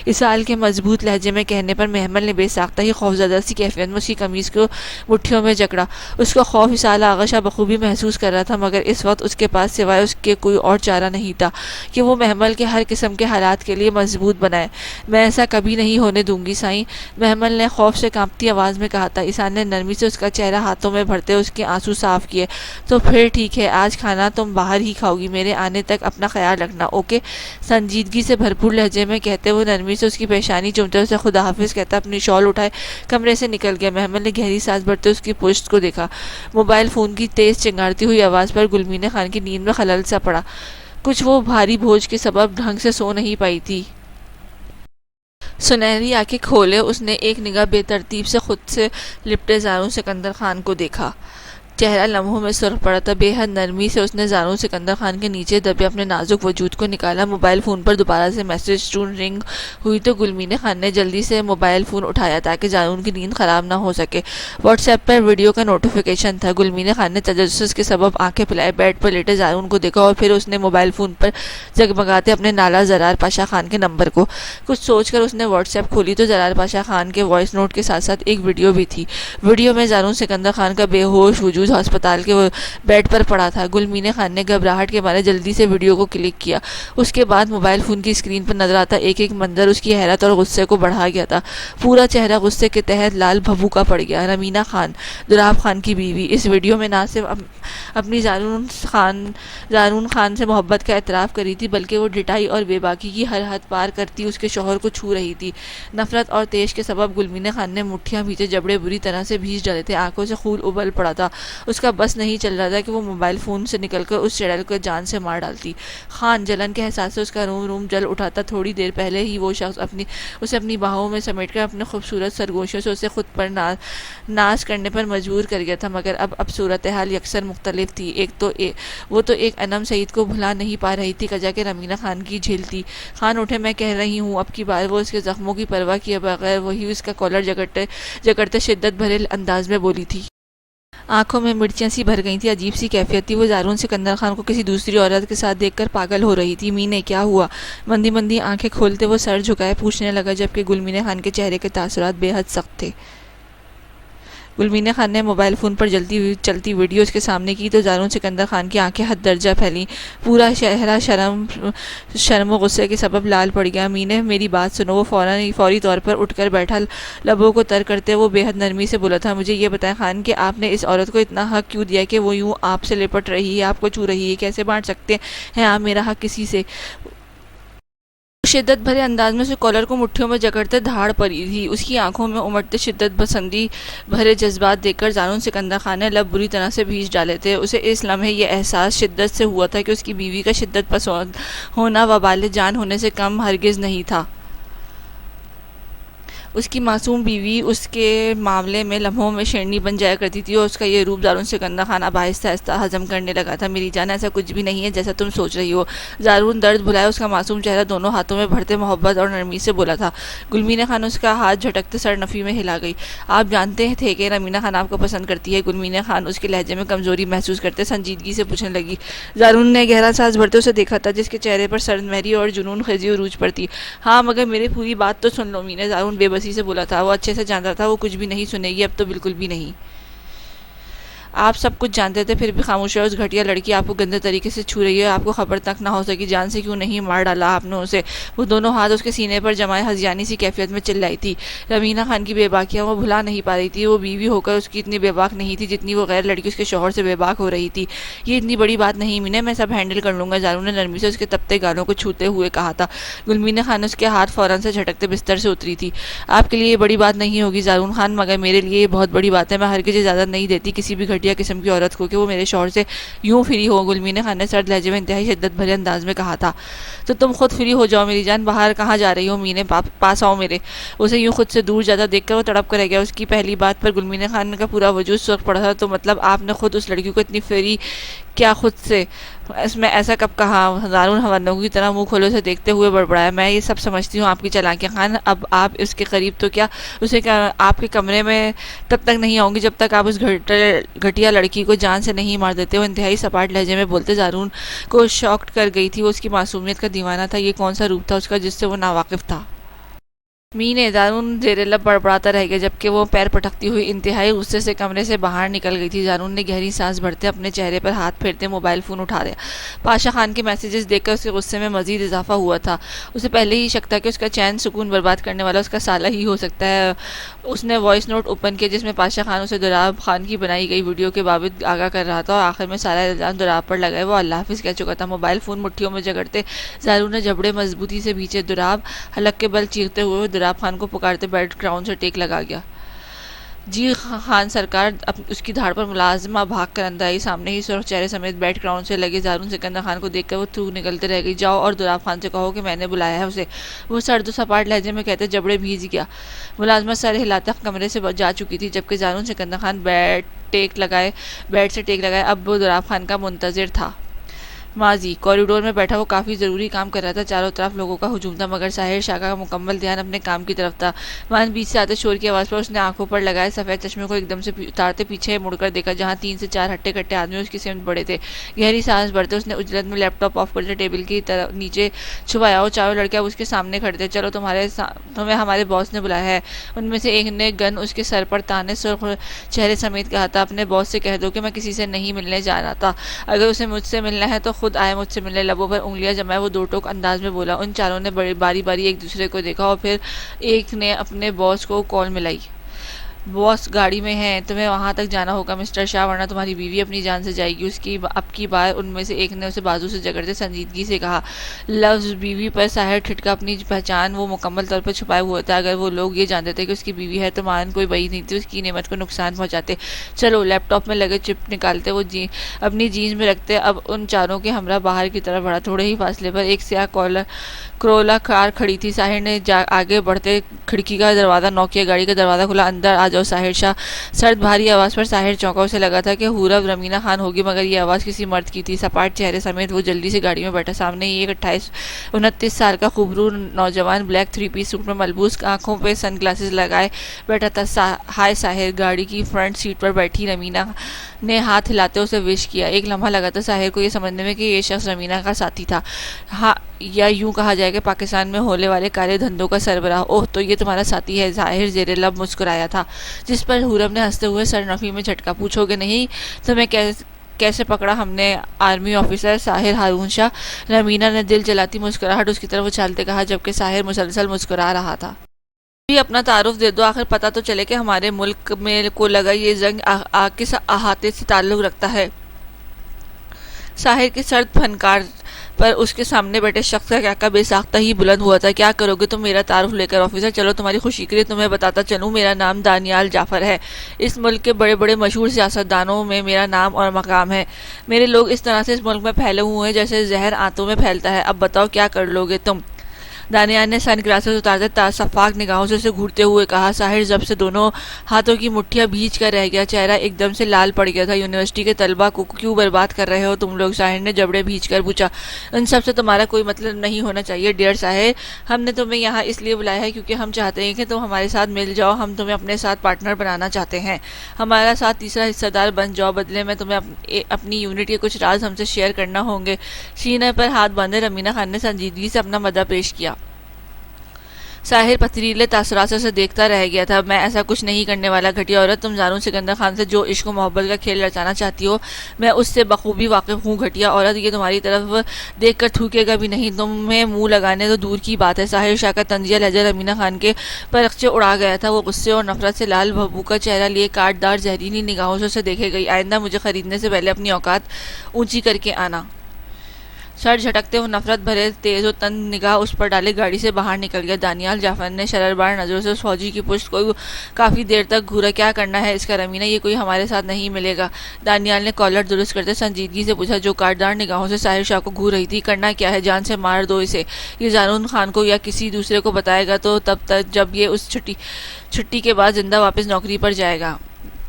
اسحاق کے مضبوط لہجے میں کہنے پر محمل نے بے ساختہ ہی خوفزدہ سی کیفیت میں اس کی قمیض کو مٹھیوں میں جکڑا۔ اس کا خوف اسحاق آغا شاہ بخوبی محسوس کر رہا تھا، مگر اس وقت اس کے پاس سوائے اس کے کوئی اور چارہ نہیں تھا کہ وہ محمل کے ہر قسم کے حالات کے لیے مضبوط بنائے۔ میں ایسا کبھی نہیں ہونے دوں گی سائیں، محمل نے خوف سے کانپتی آواز میں کہا تھا۔ اسحاق نے نرمی سے اس کا چہرہ ہاتھوں میں بھرتے اس کے آنسو صاف کیے۔ تو پھر ٹھیک ہے، آج کھانا تم باہر ہی کھاؤ گی، میرے آنے تک اپنا خیال رکھنا، اوکے؟ سنجیدگی سے بھرپور لہجے میں کہتے وہ نرمی سے اس کی پیشانی چومتے اسے خدا حافظ کہتا اپنی شال اٹھائے کمرے سے نکل گیا۔ محمل نے گہری سانس بھرتے اس کی پشت کو دیکھا۔ موبائل فون کی تیز چنگاڑتی ہوئی آواز پر گلمین خان کی نیند میں خلل سا پڑا۔ کچھ وہ بھاری بوجھ کے سبب ڈھنگ سے سو نہیں پائی تھی۔ سنہری آنکھیں کھولے اس نے ایک نگاہ بے ترتیب سے خود سے لپٹے زاروں سکندر خان کو دیکھا۔ چہرہ لمحوں میں سرخ پڑا تھا۔ بے حد نرمی سے اس نے زاروں سکندر خان کے نیچے دبے اپنے نازک وجود کو نکالا۔ موبائل فون پر دوبارہ سے میسج ٹون رنگ ہوئی تو گلمین خان نے جلدی سے موبائل فون اٹھایا تاکہ زارون کی نیند خراب نہ ہو سکے۔ واٹس ایپ پر ویڈیو کا نوٹیفیکیشن تھا۔ گلمین خان نے تجسس کے سبب آنکھیں پھیلائے بیڈ پر لیٹے زارون کو دیکھا، اور پھر اس نے موبائل فون پر جگمگاتے اپنے نالا زرار پاشا خان کے نمبر کو کچھ سوچ کر اس نے واٹس ایپ کھولی تو زرار پاشا خان کے وائس نوٹ کے ساتھ ساتھ ایک ویڈیو بھی تھی۔ ویڈیو میں زارون سکندر خان کا بے ہوش وجود ہسپتال کے بیڈ پر پڑا تھا۔ گلمین خان نے گھبراہٹ کے مارے جلدی سے ویڈیو کو کلک کیا۔ اس کے بعد موبائل فون کی اسکرین پر نظر آتا ایک ایک منظر اس کی حیرت اور غصے کو بڑھا گیا تھا۔ پورا چہرہ غصے کے تحت لال بھبوکا پڑ گیا۔ رمینا خان، دراب خان کی بیوی، اس ویڈیو میں نہ صرف اپنی زارون خان سے محبت کا اعتراف کر رہی تھی بلکہ وہ ڈٹائی اور بے باکی کی ہر حد پار کرتی اس کے شوہر کو چھو رہی تھی۔ نفرت اور تیش کے سبب گلمین خان نے مٹھیاں بھیجے جبڑے بری طرح سے بھیج ڈالے تھے۔ آنکھوں سے خون ابل پڑا تھا۔ اس کا بس نہیں چل رہا تھا کہ وہ موبائل فون سے نکل کر اس چڑیل کو جان سے مار ڈالتی۔ خان، جلن کے احساس سے اس کا روم جل اٹھا تھا۔ تھوڑی دیر پہلے ہی وہ شخص اسے اپنی باہوں میں سمیٹ کر اپنے خوبصورت سرگوشیوں سے اسے خود پر ناز کرنے پر مجبور کر گیا تھا، مگر اب صورتحال یکسر مختلف تھی۔ وہ تو ایک انم سعید کو بھلا نہیں پا رہی تھی کجا کہ رمینا خان کی جھیل تھی۔ خان اٹھے، میں کہہ رہی ہوں۔ اب کی بار وہ اس کے زخموں کی پرواہ کیے بغیر وہی اس کا کالر جگڑتے شدت بھرے انداز میں بولی تھی۔ آنکھوں میں مرچیاں سی بھر گئی تھی، عجیب سی کیفیت تھی۔ وہ زارون سکندر خان کو کسی دوسری عورت کے ساتھ دیکھ کر پاگل ہو رہی تھی۔ مینے، کیا ہوا؟ مندی مندی آنکھیں کھولتے وہ سر جھکائے پوچھنے لگا، جبکہ گلمین خان کے چہرے کے تاثرات بے حد سخت تھے۔ گلمینہ خان نے موبائل فون پر چلتی ویڈیو اس کے سامنے کی تو زارون سکندر خان کی آنکھیں حد درجہ پھیلیں۔ پورا چہرہ شرم و غصے کے سبب لال پڑ گیا۔ مینے میری بات سنو۔ وہ فوری طور پر اٹھ کر بیٹھا، لبوں کو تر کرتے وہ بے حد نرمی سے بولا تھا، مجھے یہ بتائیں خان کہ آپ نے اس عورت کو اتنا حق کیوں دیا کہ وہ یوں آپ سے لپٹ رہی ہے، آپ کو چھو رہی ہے؟ کیسے بانٹ سکتے ہیں آپ میرا حق کسی سے؟ شدت بھرے انداز میں اسے کالر کو مٹھیوں میں جکڑتے دھاڑ پڑی تھی۔ اس کی آنکھوں میں امڑتے شدت پسندی بھرے جذبات دیکھ کر زارون سکندر خان نے لب بری طرح سے بھیج ڈالے تھے۔ اسے اس لمحے یہ احساس شدت سے ہوا تھا کہ اس کی بیوی کا شدت پسند ہونا وبال جان ہونے سے کم ہرگز نہیں تھا۔ اس کی معصوم بیوی اس کے معاملے میں لمحوں میں شیرنی بن جایا کرتی تھی، اور اس کا یہ روپ زارون سکندر خان اب آہستہ آہستہ ہضم کرنے لگا تھا۔ میری جان، ایسا کچھ بھی نہیں ہے جیسا تم سوچ رہی ہو۔ زارون درد بھلائے اس کا معصوم چہرہ دونوں ہاتھوں میں بھرتے محبت اور نرمی سے بولا تھا۔ گلمینہ خان اس کا ہاتھ جھٹکتے سر نفی میں ہلا گئی۔ آپ جانتے تھے کہ رمینہ خان آپ کو پسند کرتی ہے؟ گلمینہ خان اس کے لہجے میں کمزوری محسوس کرتے سنجیدگی سے پوچھنے لگی۔ زارون نے گہرا سانس بھرتے اسے دیکھا تھا، جس کے چہرے پر سرد مہری اور جنون خیزی عروج پر تھی۔ ہاں، مگر میری پوری بات تو سن لو مینے، زارون بے بسی سے بولا تھا۔ وہ اچھے سے جانتا تھا وہ کچھ بھی نہیں سنے گی، اب تو بالکل بھی نہیں۔ آپ سب کچھ جانتے تھے پھر بھی خاموش ہے۔ اس گھٹیا لڑکی آپ کو گندے طریقے سے چھو رہی ہے، آپ کو خبر تک نہ ہو سکی، جان سے کیوں نہیں مار ڈالا آپ نے اسے؟ وہ دونوں ہاتھ اس کے سینے پر جمائے ہذیانی سی کیفیت میں چلائی تھی۔ رمینہ خان کی بے باکیاں وہ بھلا نہیں پا رہی تھی۔ وہ بیوی ہو کر اس کی اتنی بے باک نہیں تھی جتنی وہ غیر لڑکی اس کے شوہر سے بے باک ہو رہی تھی۔ یہ اتنی بڑی بات نہیں مینے، میں سب ہینڈل کر لوں گا، زارون نے نرمی سے اس کے تپتے گالوں کو چھوتے ہوئے کہا تھا۔ گلمینہ خان نے اس کے ہاتھ فوراً سے جھٹکتے بستر سے اتری تھی۔ آپ کے لیے یہ بڑی بات نہیں ہوگی زارون خان، مگر میرے لیے یہ بہت بڑی بات ہے۔ میں ہرگز اجازت نہیں دیتی کسی بھی گھٹیا قسم کی عورت کو کہ وہ میرے شوہر سے یوں فری ہو۔ گلمینہ خان نے سرد لہجے میں انتہائی شدت بھرے انداز میں کہا تھا۔ تو تم خود فری ہو جاؤ میری جان، باہر کہاں جا رہی ہو مینے؟ پاس آؤ میرے۔ اسے یوں خود سے دور جاتا دیکھ کر وہ تڑپ کر رہ گیا۔ اس کی پہلی بات پر گلمینہ خان کا پورا وجود سرخ پڑا تھا۔ تو مطلب آپ نے خود اس لڑکی کو اتنی فری کیا خود سے؟ اس میں ایسا کب کہا؟ زارون حوندوں کی طرح منہ کھولے سے دیکھتے ہوئے بڑبڑایا۔ میں یہ سب سمجھتی ہوں آپ کی چالاکیاں خان، اب آپ اس کے قریب تو کیا اسے آپ کے کمرے میں تب تک نہیں آؤں گی جب تک آپ اس گھٹیا لڑکی کو جان سے نہیں مار دیتے۔ وہ انتہائی سپاٹ لہجے میں بولتے زارون کو شاکڈ کر گئی تھی۔ وہ اس کی معصومیت کا دیوانہ تھا۔ یہ کون سا روپ تھا اس کا جس سے وہ ناواقف تھا؟ مینے، زارون زیر لب بڑبڑاتا رہ گیا جبکہ وہ پیر پٹکتی ہوئی انتہائی غصے سے کمرے سے باہر نکل گئی تھی۔ زارون نے گہری سانس بھرتے اپنے چہرے پر ہاتھ پھیرتے موبائل فون اٹھا دیا۔ پاشا خان کے میسیجز دیکھ کر اس کے غصے میں مزید اضافہ ہوا تھا۔ اسے پہلے ہی شک تھا کہ اس کا چین سکون برباد کرنے والا اس کا سالہ ہی ہو سکتا ہے۔ اس نے وائس نوٹ اوپن کیا جس میں پاشا خان اسے دراب خان کی بنائی گئی ویڈیو کے بابت آگاہ کر رہا تھا، اور آخر میں سارا الزام دراب پر لگائے وہ اللہ حافظ کہہ چکا تھا۔ موبائل فون مٹھیوں میں جگڑتے زارون نے جبڑے مضبوطی سے بھیچے۔ دراب حلق کے بل چیرتے ہوئے دراب خان کو پکارتے بیڈ گراؤنڈ سے ٹیک لگا گیا۔ جی خان سرکار۔ اس کی دھاڑ پر ملازمہ بھاگ کر اندر آئی۔ سامنے ہی سرخ چہرے سمیت بیڈ گراؤنڈ سے لگے زارون سکندر خان کو دیکھ کر وہ تھوک نکلتے رہ گئی۔ جاؤ اور دراب خان سے کہو کہ میں نے بلایا ہے اسے، وہ سرد و سپاٹ لہجے میں کہتے جبڑے بھیج گیا۔ ملازمہ سر ہلاتے کمرے سے جا چکی تھی جبکہ زارون سکندر خان بیڈ سے ٹیک لگائے اب وہ دراب خان کا منتظر تھا۔ ماضی کوریڈور میں بیٹھا وہ کافی ضروری کام کر رہا تھا۔ چاروں طرف لوگوں کا ہجوم تھا مگر ساحر شاہ کا مکمل دھیان اپنے کام کی طرف تھا۔ وہاں بیچ سے آتے شور کی آواز پر اس نے آنکھوں پر لگائے سفید چشمے کو ایک دم سے اتارتے پیچھے مڑ کر دیکھا جہاں 3 سے 4 ہٹے کٹے آدمی اس کی سمت بڑے تھے۔ گہری سانس بھرتے اس نے اجلت میں لیپ ٹاپ آف کرتے ٹیبل کی نیچے چھپایا۔ وہ چاروں لڑکے اب اس کے سامنے کھڑے تھے۔ چلو تمہیں ہمارے باس نے بلایا ہے، ان میں سے ایک نے گن اس کے سر پر تانے سرخ چہرے سمیت کہا تھا۔ اپنے باس سے کہہ دو کہ میں کسی سے نہیں ملنے جا رہا تھا، اگر اسے مجھ سے ملنا ہے تو خود آئے مجھ سے ملنے۔ لبوں پر انگلیاں جمائے وہ دو ٹوک انداز میں بولا۔ ان چاروں نے باری باری ایک دوسرے کو دیکھا اور پھر ایک نے اپنے باس کو کال ملائی۔ باس گاڑی میں ہیں، تمہیں وہاں تک جانا ہوگا مسٹر شاہ، ورنہ تمہاری بیوی اپنی جان سے جائے گی۔ اس کی اب کی بار ان میں سے ایک نے اسے بازو سے جکڑتے سنجیدگی سے کہا۔ لفظ بیوی پر ساحر ٹھٹکا۔ اپنی پہچان وہ مکمل طور پر چھپائے ہوئے تھا۔ اگر وہ لوگ یہ جانتے تھے کہ اس کی بیوی ہے تو مان کوئی بعید نہیں تھی اس کی نعمت کو نقصان پہنچاتے۔ چلو، لیپ ٹاپ میں لگے چپ نکالتے وہ اپنی جینز میں رکھتے اب ان چاروں کے ہمراہ باہر کی طرف بڑھا۔ تھوڑے ہی فاصلے پر ایک سیاہ کرولا کار کھڑی تھی۔ ساحر نے آگے بڑھتے کھڑکی کا دروازہ نوک کیا۔ گاڑی کا دروازہ کھلا۔ اندر آ جاؤ ساحر شاہ۔ سرد بھاری آواز پر ساحر چونکا۔ اسے لگا تھا کہ حورب رمینہ خان ہوگی مگر یہ آواز کسی مرد کی تھی۔ سپاٹ چہرے سمیت وہ جلدی سے گاڑی میں بیٹھا۔ سامنے ہی ایک 28-29 سال کا خوبرو نوجوان بلیک 3 پیس سوٹ میں ملبوس، آنکھوں پہ سن گلاسز لگائے بیٹھا تھا۔ ہائے ساحر۔ گاڑی کی فرنٹ سیٹ پر بیٹھی رمینہ نے ہاتھ ہلاتے اسے وش کیا۔ ایک لمحہ لگا تھا ساحر کو یہ سمجھنے میں کہ یہ شخص رمینہ کا ساتھی تھا، یا یوں کہا جائے کہ پاکستان میں ہونے والے کالے دھندوں کا سربراہ۔ اوہ، تو یہ تمہارا ساتھی ہے؟ ظاہر زیر لب مسکرایا تھا۔ جس پر حورب نے ہنستے ہوئے سر نفی میں جھٹکا. پوچھو گے نہیں تمہیں کیسے پکڑا ہم نے؟ آرمی آفیسر ساحر ہارون شاہ. رمینا نے دل جلاتی مسکراہٹ اس کی طرف اچھالتے کہا، جبکہ ساحر مسلسل مسکرا رہا تھا. بھی اپنا تعارف دے دو، آخر پتہ تو چلے کہ ہمارے ملک میں کو لگا یہ زنگ آگ کے احاطے سے تعلق رکھتا ہے. ساحر کے سرد فنکار پر اس کے سامنے بیٹھے شخص کا کیا بے ساختہ ہی بلند ہوا تھا. کیا کرو گے تم میرا تعارف لے کر آفیسر؟ چلو تمہاری خوشی کے لیے تمہیں بتاتا چلوں، میرا نام دانیال جعفر ہے. اس ملک کے بڑے بڑے مشہور سیاستدانوں میں میرا نام اور مقام ہے. میرے لوگ اس طرح سے اس ملک میں پھیلے ہوئے ہیں جیسے زہر آنتوں میں پھیلتا ہے. اب بتاؤ کیا کر لو گے تم؟ دانیال نے سن گلاسز اتارتے شفاف نگاہوں سے اسے گھورتے ہوئے کہا. ساحر جب سے دونوں ہاتھوں کی مٹھیاں بھیج کر رہ گیا، چہرہ ایک دم سے لال پڑ گیا تھا. یونیورسٹی کے طلبہ کو کیوں برباد کر رہے ہو تم لوگ؟ ساحر نے جبڑے بھیج کر پوچھا. ان سب سے تمہارا کوئی مطلب نہیں ہونا چاہیے ڈیئر ساحر. ہم نے تمہیں یہاں اس لیے بلایا ہے کیونکہ ہم چاہتے ہیں کہ تم ہمارے ساتھ مل جاؤ. ہم تمہیں اپنے ساتھ پارٹنر بنانا چاہتے ہیں، ہمارا ساتھ تیسرا حصہ دار بن جاؤ. بدلے میں تمہیں اپنی یونٹ کے کچھ راز ہم سے شیئر کرنا ہوں گے. سینے پر ہاتھ باندھے رمینا خان نے سنجیدگی سے اپنا مدعا پیش کیا. ساحر پتھریلے تاثرات سے دیکھتا رہ گیا تھا. میں ایسا کچھ نہیں کرنے والا گھٹیا عورت. تم زارون سکندر خان سے جو عشق و محبت کا کھیل رچانا چاہتی ہو میں اس سے بخوبی واقف ہوں. گھٹیا عورت یہ تمہاری طرف دیکھ کر تھوکے گا بھی نہیں. تمہیں منہ لگانے تو دور کی بات ہے. ساحر شاہ کا طنزیہ لہجہ رمینا خان کے پرخچے اڑا گیا تھا. وہ غصے اور نفرت سے لال بھبو کا چہرہ لیے کاٹ دار زہریلی نگاہوں سے اسے دیکھے گئی. آئندہ مجھے خریدنے سے پہلے اپنی اوقات اونچی کر کے آنا. سر جھٹکتے ہوئے نفرت بھرے تیز و تند نگاہ اس پر ڈالے گاڑی سے باہر نکل گیا. دانیال جعفر نے شرربار نظروں سے اس فوجی کی پشت کو کافی دیر تک گھورا. کیا کرنا ہے اس کا رمینا؟ یہ کوئی ہمارے ساتھ نہیں ملے گا. دانیال نے کالر درست کرتے سنجیدگی سے پوچھا، جو کاٹدار نگاہوں سے ساحر شاہ کو گھور رہی تھی. کرنا کیا ہے؟ جان سے مار دو اسے. یہ زارون خان کو یا کسی دوسرے کو بتائے گا تو تب تک جب یہ اس چھٹی کے بعد زندہ واپس نوکری پر جائے گا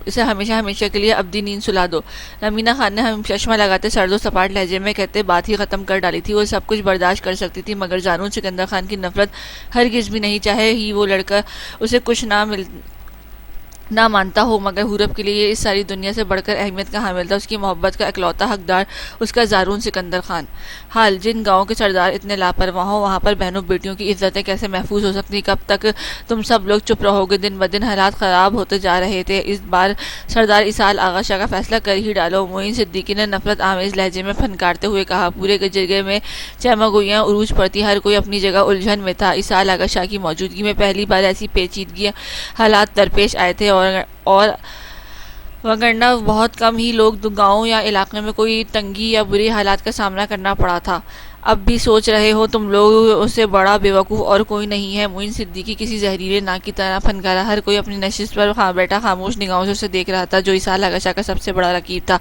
اسے ہمیشہ ہمیشہ کے لیے ابدی نیند سلا دو. رمینا خان نے ہم چشمہ لگاتے سرد و سپاٹ لہجے میں کہتے بات ہی ختم کر ڈالی تھی. وہ سب کچھ برداشت کر سکتی تھی مگر زارون سکندر خان کی نفرت ہرگز بھی نہیں. چاہے ہی وہ لڑکا اسے کچھ نہ مانتا ہو مگر حورب کے لیے یہ اس ساری دنیا سے بڑھ کر اہمیت کا حامل تھا. اس کی محبت کا اکلوتا حقدار اس کا زارون سکندر خان. حال جن گاؤں کے سردار اتنے لاپرواہ ہوں وہاں پر بہنوں بیٹیوں کی عزتیں کیسے محفوظ ہو سکتی؟ کب تک تم سب لوگ چپ رہو گے؟ دن بدن حالات خراب ہوتے جا رہے تھے. اس بار سردار اسحاق آغا شاہ کا فیصلہ کر ہی ڈالو. معین صدیقی نے نفرت آمیز لہجے میں پھنکارتے ہوئے کہا. پورے جرگے میں چہمگوئیاں عروج پڑتی. ہر کوئی اپنی جگہ الجھن میں تھا. اسحاق آغا شاہ کی موجودگی میں پہلی بار ایسی پیچیدگی حالات درپیش آئے تھے اور وگرنہ بہت کم ہی لوگ گاؤں یا علاقے میں کوئی تنگی یا بری حالات کا سامنا کرنا پڑا تھا. اب بھی سوچ رہے ہو تم لوگ اسے بڑا بیوقوف اور کوئی نہیں ہے. معین صدیقی کسی زہریلے ناک کی طرح پھنکارا. ہر کوئی اپنی نشست پر بیٹھا خاموش نگاہوں سے اسے دیکھ رہا تھا جو اسحاق آغا شاہ کا سب سے بڑا رقیب تھا.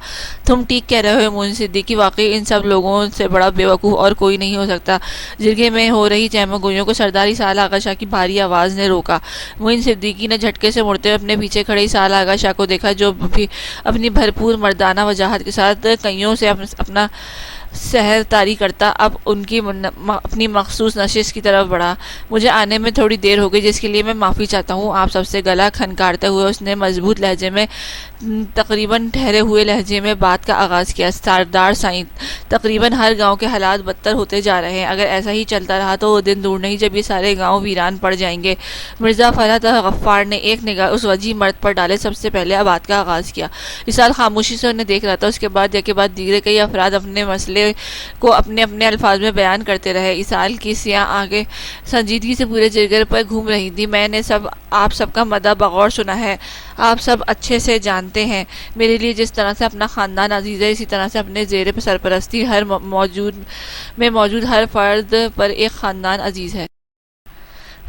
تم ٹھیک کہہ رہے ہو معین صدیقی. واقعی ان سب لوگوں سے بڑا بیوقوف اور کوئی نہیں ہو سکتا. جرگے میں ہو رہی چہمگوئیوں کو سردار اسحاق آغا شاہ کی بھاری آواز نے روکا. معین صدیقی نے جھٹکے سے مڑتے ہوئے اپنے پیچھے کھڑے اسحاق آغا شاہ کو دیکھا جو بھی اپنی بھرپور مردانہ وجاہت کے ساتھ کئیوں سے اپنا سحر طاری کرتا اب ان کی اپنی مخصوص نشست کی طرف بڑھا. مجھے آنے میں تھوڑی دیر ہو گئی جس کے لیے میں معافی چاہتا ہوں آپ سب سے. گلا کھنکارتے ہوئے اس نے مضبوط لہجے میں تقریباً ٹھہرے ہوئے لہجے میں بات کا آغاز کیا. سردار سائیں تقریباً ہر گاؤں کے حالات بدتر ہوتے جا رہے ہیں. اگر ایسا ہی چلتا رہا تو وہ دن دور نہیں جب یہ سارے گاؤں ویران پڑ جائیں گے. مرزا فرحت غفار نے ایک نگاہ اس وجیح مرد پر ڈالے سب سے پہلے بات کا آغاز کیا. اسحاق خاموشی سے انہیں دیکھ رہا تھا. اس کے بعد یک بعد دیگر کئی افراد اپنے مسئلے کو اپنے اپنے الفاظ میں بیان کرتے رہے. اسحاق کی سیاہ آنکھیں سنجیدگی سے پورے جرگے پر گھوم رہی تھی. میں نے آپ سب کا مدعا بغور سنا ہے. آپ سب اچھے سے جانتے ہیں میرے لیے جس طرح سے اپنا خاندان عزیز ہے اسی طرح سے اپنے زیر سرپرستی موجود ہر فرد پر ایک خاندان عزیز ہے.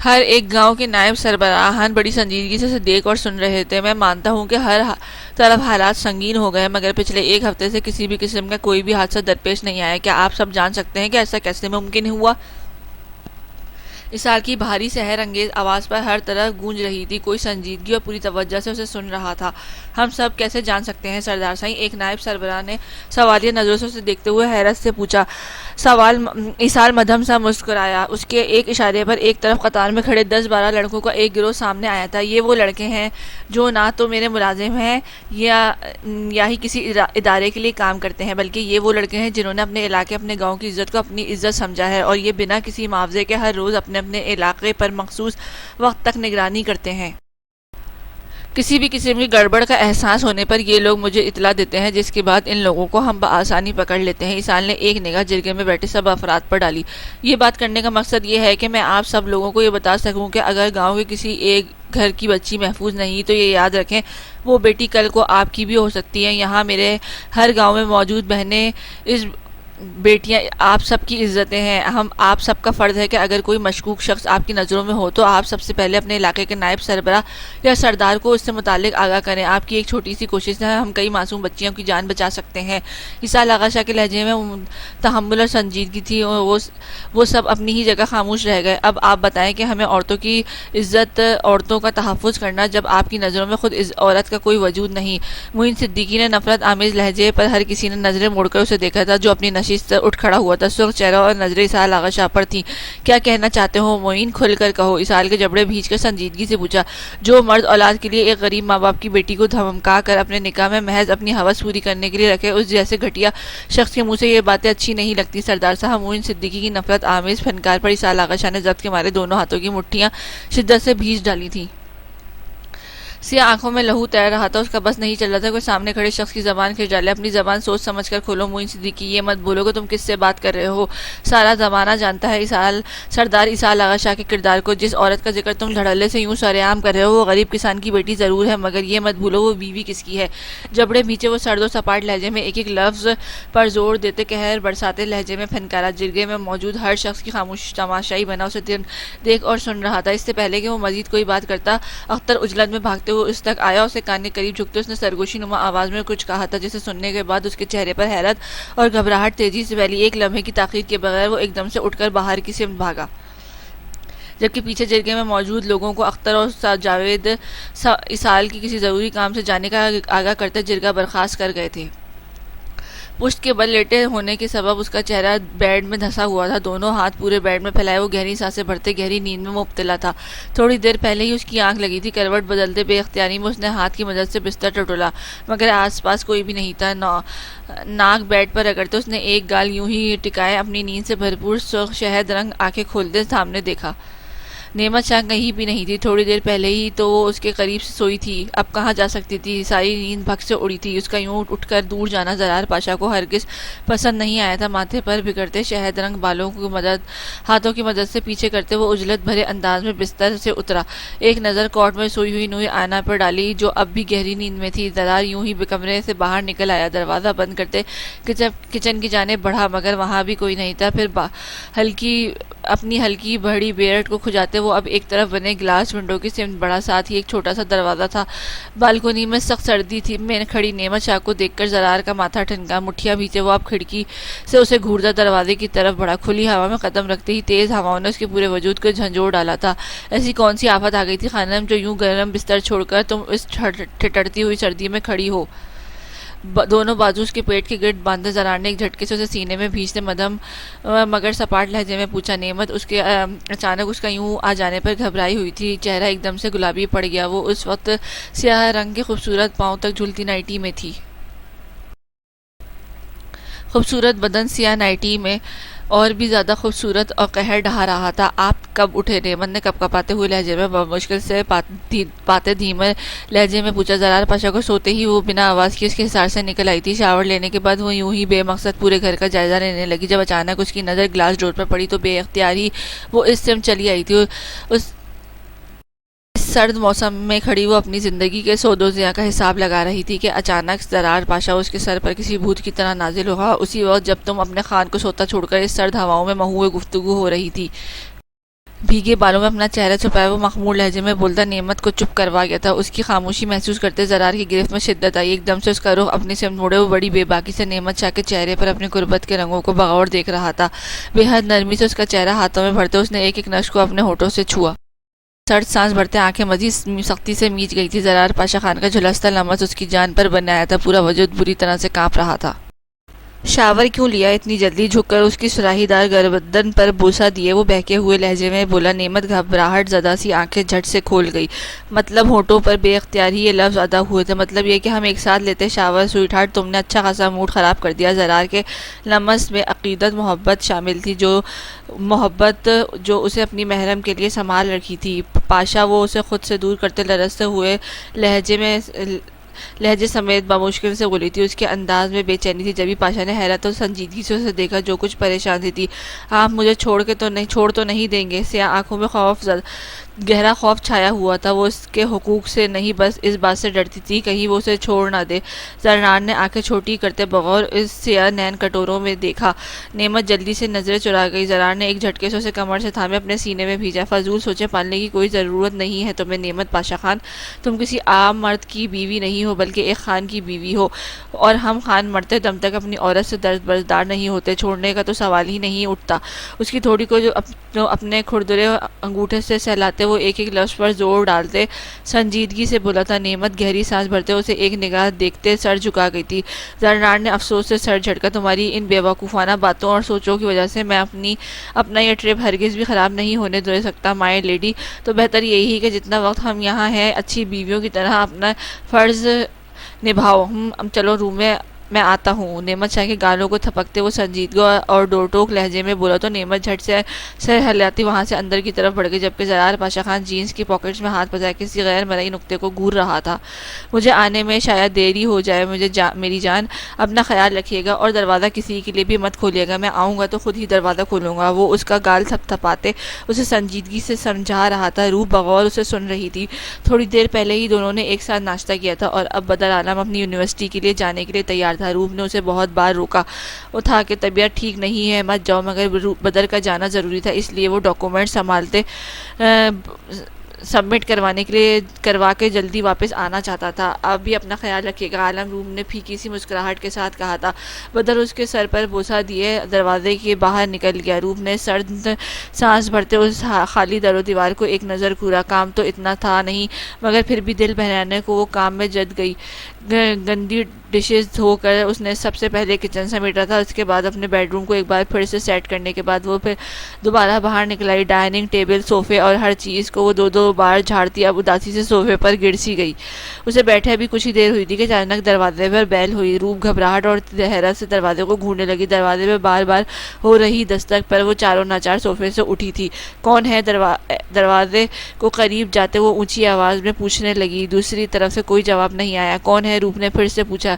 ہر ایک گاؤں کے نائب سربراہان بڑی سنجیدگی سے دیکھ اور سن رہے تھے. میں مانتا ہوں کہ ہر طرف حالات سنگین ہو گئے مگر پچھلے ایک ہفتے سے کسی بھی قسم کا کوئی بھی حادثہ درپیش نہیں آیا. کیا آپ سب جان سکتے ہیں کہ ایسا کیسے ممکن ہوا؟ اسحاق کی بھاری سحر انگیز آواز پر ہر طرف گونج رہی تھی. کوئی سنجیدگی اور پوری توجہ سے اسے سن رہا تھا. ہم سب کیسے جان سکتے ہیں سردار سائیں؟ ایک نائب سربراہ نے سوالیہ نظروں سے اسے دیکھتے ہوئے حیرت سے پوچھا. اسحاق مدھم سا مسکرایا. اس کے ایک اشارے پر ایک طرف قطار میں کھڑے 10-12 لڑکوں کا ایک گروہ سامنے آیا تھا. یہ وہ لڑکے ہیں جو نہ تو میرے ملازم ہیں یا ہی کسی ادارے کے لیے کام کرتے ہیں بلکہ یہ وہ لڑکے ہیں جنہوں نے اپنے علاقے اپنے گاؤں کی عزت کو اپنی عزت سمجھا ہے اور یہ بنا کسی معاوضے کے ہر روز اپنے علاقے پر مخصوص وقت تک نگرانی کرتے ہیں. کسی بھی قسم کی گڑبڑ کا احساس ہونے پر یہ لوگ مجھے اطلاع دیتے ہیں، جس کے بعد ان لوگوں کو ہم بآسانی پکڑ لیتے ہیں۔ اسال نے ایک نگاہ جرگے میں بیٹھے سب افراد پر ڈالی۔ یہ بات کرنے کا مقصد یہ ہے کہ میں آپ سب لوگوں کو یہ بتا سکوں کہ اگر گاؤں کے کسی ایک گھر کی بچی محفوظ نہیں تو یہ یاد رکھیں وہ بیٹی کل کو آپ کی بھی ہو سکتی ہے۔ یہاں میرے ہر گاؤں میں موجود بہنیں اس بیٹیاں آپ سب کی عزتیں ہیں۔ ہم آپ سب کا فرض ہے کہ اگر کوئی مشکوک شخص آپ کی نظروں میں ہو تو آپ سب سے پہلے اپنے علاقے کے نائب سربراہ یا سردار کو اس سے متعلق آگاہ کریں۔ آپ کی ایک چھوٹی سی کوشش سے ہم کئی معصوم بچیوں کی جان بچا سکتے ہیں۔ اسحاق آغا شاہ کے لہجے میں تحمل اور سنجیدگی تھی اور وہ سب اپنی ہی جگہ خاموش رہ گئے۔ اب آپ بتائیں کہ ہمیں عورتوں کی عزت، عورتوں کا تحفظ کرنا جب آپ کی نظروں میں خود عورت کا کوئی وجود نہیں۔ معین صدیقی نے نفرت آمیز لہجے پر ہر کسی نے نظریں موڑ کر اسے دیکھا تھا جو اپنی نشست سے اٹھ کھڑا ہوا تھا۔ سرخ چہرہ اور نظریں اسحاق آغا شاہ پر تھیں۔ کیا کہنا چاہتے ہو معین؟ کھل کر کہو۔ اسحاق کے جبڑے بھینچ کر سنجیدگی سے پوچھا۔ جو مرد اولاد کے لیے ایک غریب ماں باپ کی بیٹی کو دھمکا کر اپنے نکاح میں محض اپنی ہوس پوری کرنے کے لیے رکھے، اس جیسے گھٹیا شخص کے منہ سے یہ باتیں اچھی نہیں لگتی سردار صاحب۔ معین صدیقی کی نفرت آمیز پھنکار پر اسحاق آغا شاہ نے ضبط کے مارے دونوں ہاتھوں کی مٹھیاں شدت سے بھینچ ڈالی تھیں۔ سیاہ آنکھوں میں لہو تیر رہا تھا، اس کا بس نہیں چل رہا تھا کوئی سامنے کھڑے شخص کی زبان کھینچ ڈالے۔ اپنی زبان سوچ سمجھ کر کھولو معین صدیقی، یہ مت بولو کہ تم کس سے بات کر رہے ہو، سارا زمانہ جانتا ہے سردار اسحاق آغا شاہ کے کردار کو۔ جس عورت کا ذکر تم دھڑلے سے یوں سرعام کر رہے ہو وہ غریب کسان کی بیٹی ضرور ہے، مگر یہ مت بھولو وہ بیوی کس کی ہے۔ جبڑے بھینچے وہ سرد و سپاٹ لہجے میں ایک ایک لفظ پر زور دیتے قہر برساتے لہجے میں پھنکارا۔ جرگے میں موجود ہر شخص کی خاموش تماشائی بنا اسے دیکھ اور سن رہا تھا۔ اس سے پہلے کہ وہ مزید کوئی بات کرتا اختر عجلت میں بھاگتے ہوئے اس تک آیا، اسے کان کے قریب جھکتے اس نے سرگوشی نما آواز میں کچھ کہا تھا جسے سننے کے بعد اس کے چہرے پر حیرت اور گھبراہٹ تیزی سے پھیلی۔ ایک لمحے کی تاخیر کے بغیر وہ ایک دم سے اٹھ کر باہر کی سمت بھاگا، جبکہ پیچھے جرگے میں موجود لوگوں کو اختر اور جاوید اسحاق کی کسی ضروری کام سے جانے کا آگاہ کرتے جرگہ برخاست کر گئے تھے۔ پشت کے بل لیٹے ہونے کے سبب اس کا چہرہ بیڈ میں دھسا ہوا تھا، دونوں ہاتھ پورے بیڈ میں پھیلائے وہ گہری سانسیں بھرتے گہری نیند میں مبتلا تھا۔ تھوڑی دیر پہلے ہی اس کی آنکھ لگی تھی، کروٹ بدلتے بے اختیاری میں اس نے ہاتھ کی مدد سے بستر ٹٹولا، مگر آس پاس کوئی بھی نہیں تھا۔ ناک بیڈ پر رگڑتے اس نے ایک گال یوں ہی ٹکائے اپنی نیند سے بھرپور سرخ شہد رنگ آنکھیں کھولتے سامنے دیکھا۔ نعمت شاہ کہیں بھی نہیں تھی، تھوڑی دیر پہلے ہی تو وہ اس کے قریب سے سوئی تھی، اب کہاں جا سکتی تھی؟ ساری نیند بھگ سے اڑی تھی۔ اس کا یوں اٹھ کر دور جانا زرار پاشا کو ہرگز پسند نہیں آیا تھا۔ ماتھے پر بکھرتے شہد رنگ بالوں کی ہاتھوں کی مدد سے پیچھے کرتے وہ اجلت بھرے انداز میں بستر سے اترا، ایک نظر کوٹ میں سوئی ہوئی نوئی آئینہ پر ڈالی جو اب بھی گہری نیند میں تھی۔ زرار یوں ہی کمرے سے باہر نکل آیا، دروازہ بند کرتے کچن کی جانب بڑھا، مگر وہاں بھی کوئی نہیں تھا۔ پھر اپنی ہلکی بڑی بیرٹ کو کھجاتے وہ اب ایک طرف بنے گلاس ونڈو کی سمت بڑھا، ساتھ ہی ایک چھوٹا سا دروازہ تھا۔ بالکونی میں سخت سردی تھی میں کھڑی نعمت شاہ کو دیکھ کر زرار کا ماتھا ٹھنکا، مٹھیاں بھیچے وہ اب کھڑکی سے اسے گھورتا دروازے کی طرف بڑھا۔ کھلی ہوا میں قدم رکھتے ہی تیز ہواؤں نے اس کے پورے وجود کو جھنجھوڑ ڈالا تھا۔ ایسی کون سی آفت آ گئی تھی خانم جو یوں گرم بستر چھوڑ کر تم اس ٹھٹرتی ہوئی سردی میں کھڑی ہو؟ دونوں بازو اس کے پیٹ کے گرد باندھے زرار نے ایک جھٹکے سے اسے سینے میں بھینچتے مدھم مگر سپاٹ لہجے میں پوچھا۔ نعمت اس کے اچانک اس کا یوں آ جانے پر گھبرائی ہوئی تھی، چہرہ ایک دم سے گلابی پڑ گیا۔ وہ اس وقت سیاہ رنگ کے خوبصورت پاؤں تک جھلتی نائٹی میں تھی، خوبصورت بدن سیاہ نائٹی میں اور بھی زیادہ خوبصورت اور قہر ڈھا رہا تھا۔ آپ کب اٹھے؟ نعمت نے کپکپاتے ہوئے لہجے میں بمشکل سے پاتے دھیمے لہجے میں پوچھا۔ زرار پاشا کو سوتے ہی وہ بنا آواز کی اس کے حصار سے نکل آئی تھی۔ شاور لینے کے بعد وہ یوں ہی بے مقصد پورے گھر کا جائزہ لینے لگی، جب اچانک اس کی نظر گلاس ڈور پر پڑی تو بے اختیار ہی وہ اس سمت چلی آئی تھی۔ اس سرد موسم میں کھڑی وہ اپنی زندگی کے سود و ضیاع کا حساب لگا رہی تھی کہ اچانک زرار پاشا اس کے سر پر کسی بھوت کی طرح نازل ہوا، اسی وقت جب تم اپنے خان کو سوتا چھوڑ کر اس سرد ہواؤں میں محو گفتگو ہو رہی تھی۔ بھیگے بالوں میں اپنا چہرہ چھپائے وہ مخمور لہجے میں بولتا نعمت کو چپ کروا گیا تھا۔ اس کی خاموشی محسوس کرتے زرار کی گرفت میں شدت آئی، ایک دم سے اس کا رخ اپنی سمت موڑے وہ بڑی بے باکی سے نعمت شاہ کے چہرے پر اپنی غربت کے رنگوں کو بغور دیکھ رہا تھا۔ بے حد نرمی سے اس کا چہرہ ہاتھوں میں بھرتے اس نے ایک ایک نش کو اپنے ہونٹوں سے چھوا، سرد سانس بھرتے آنکھیں مزید سختی سے میچ گئی تھی۔ زرار پاشا خان کا جھلستا لمس اس کی جان پر بن آیا تھا، پورا وجود بری طرح سے کانپ رہا تھا۔ شاور کیوں لیا اتنی جلدی؟ جھک کر اس کی سراہی دار گردن پر بوسہ دیے وہ بہکے ہوئے لہجے میں بولا۔ نعمت گھبراہٹ زدہ سی آنکھیں جھٹ سے کھول گئی۔ مطلب ہونٹوں پر بے اختیار ہی یہ لفظ ادا ہوئے تھے۔ مطلب یہ کہ ہم ایک ساتھ لیتے شاور سوئٹ ہارٹ، تم نے اچھا خاصا موڈ خراب کر دیا۔ زرار کے لمس میں عقیدت محبت شامل تھی، جو محبت جو اسے اپنی محرم کے لیے سنبھال رکھی تھی۔ پاشا وہ اسے خود سے دور کرتے لرزتے ہوئے لہجے سمیت بمشکل سے بولی تھی۔ اس کے انداز میں بے چینی تھی۔ جبھی پاشا نے حیرت اور سنجیدگی سے اسے دیکھا، جو کچھ پریشان سی تھی۔ آپ مجھے چھوڑ تو نہیں دیں گے؟ سیاہ آنکھوں میں گہرا خوف چھایا ہوا تھا۔ وہ اس کے حقوق سے نہیں، بس اس بات سے ڈرتی تھی کہیں وہ اسے چھوڑ نہ دے۔ زرار نے آنکھیں چھوٹی کرتے بغور اس سیاہ نین کٹوروں میں دیکھا۔ نعمت جلدی سے نظریں چرا گئی۔ زرار نے ایک جھٹکے سے اسے کمر سے تھامے اپنے سینے میں بھیجا۔ فضول سوچیں پالنے کی کوئی ضرورت نہیں ہے تمہیں نعمت پاشا خان۔ تم کسی عام مرد کی بیوی نہیں ہو، بلکہ ایک خان کی بیوی ہو، اور ہم خان مرتے دم تک اپنی عورت سے دستبردار نہیں ہوتے۔ چھوڑنے کا تو سوال ہی نہیں اٹھتا۔ اس کی تھوڑی کو جو اپنے کھردرے انگوٹھے سے سہلاتے وہ ایک ایک لفظ پر زور ڈالتے سنجیدگی سے بولا تھا۔ نعمت گہری سانس بھرتے اسے ایک نگاہ دیکھتے سر جھکا گئی تھی۔ زرار نے افسوس سے سر جھٹکا۔ تمہاری ان بے وقوفانہ باتوں اور سوچوں کی وجہ سے میں اپنا یہ ٹرپ ہرگز بھی خراب نہیں ہونے دے سکتا مائی لیڈی۔ تو بہتر یہی کہ جتنا وقت ہم یہاں ہیں اچھی بیویوں کی طرح اپنا فرض نبھاؤ۔ چلو روم میں آتا ہوں۔ نعمت شاہ کے گالوں کو تھپکتے وہ سنجیدگی اور ڈور ٹوک لہجے میں بولا تو نعمت جھٹ سے سر ہلاتی وہاں سے اندر کی طرف بڑھ گئی، جبکہ زرار پاشا خان جینز کی پاکٹس میں ہاتھ پھنسائے کسی غیر مرئی نکتے کو گھور رہا تھا۔ مجھے آنے میں شاید دیری ہو جائے، میری جان اپنا خیال رکھیے گا، اور دروازہ کسی کے لیے بھی مت کھولیے گا۔ میں آؤں گا تو خود ہی دروازہ کھولوں گا۔ وہ اس کا گال تھپ تھپاتے اسے سنجیدگی سے سمجھا رہا تھا۔ روح بغور اسے سن رہی تھی۔ تھوڑی دیر پہلے ہی دونوں نے ایک ساتھ ناشتہ کیا تھا، اور اب بدر عالم اپنی یونیورسٹی کے لیے جانے کے لیے تیار تھا۔ روح نے اسے بہت بار روکا وہ تھا کہ طبیعت ٹھیک نہیں ہے، مت جاؤ، مگر بدر کا جانا ضروری تھا، اس لیے وہ ڈاکومنٹ سبمٹ کروا کے جلدی واپس آنا چاہتا تھا۔ اب بھی اپنا خیال رکھیے گا عالم، روم نے پھیکی سی مسکراہٹ کے ساتھ کہا تھا۔ بدر اس کے سر پر بوسہ دیے دروازے کے باہر نکل گیا۔ روم نے سرد سانس بھرتے اس خالی در و دیوار کو ایک نظر گھورا۔ کام تو اتنا تھا نہیں، مگر پھر بھی دل بہلانے کو وہ کام میں جد گئی۔ گندی ڈشز دھو کر اس نے سب سے پہلے کچن سمیٹا تھا، اس کے بعد اپنے بیڈ روم کو ایک بار پھر سے سیٹ کرنے کے بعد وہ پھر دوبارہ باہر نکلائی۔ ڈائننگ ٹیبل، صوفے اور ہر چیز کو وہ دو بار جھاڑتی، اب اداسی سے صوفے پر گر سی گئی۔ اسے بیٹھے ابھی کچھ ہی دیر ہوئی تھی کہ اچانک دروازے پر بیل ہوئی۔ روح گھبراہٹ اور حیرت سے دروازے کو گھورنے لگی۔ دروازے میں بار بار ہو رہی دستک پر وہ چاروں ناچار صوفے سے اٹھی تھی۔ کون ہے؟ دروازے کو قریب جاتے وہ اونچی آواز میں پوچھنے لگی۔ دوسری طرف سے کوئی جواب نہیں آیا۔ کون ہے؟ روح نے پھر سے پوچھا۔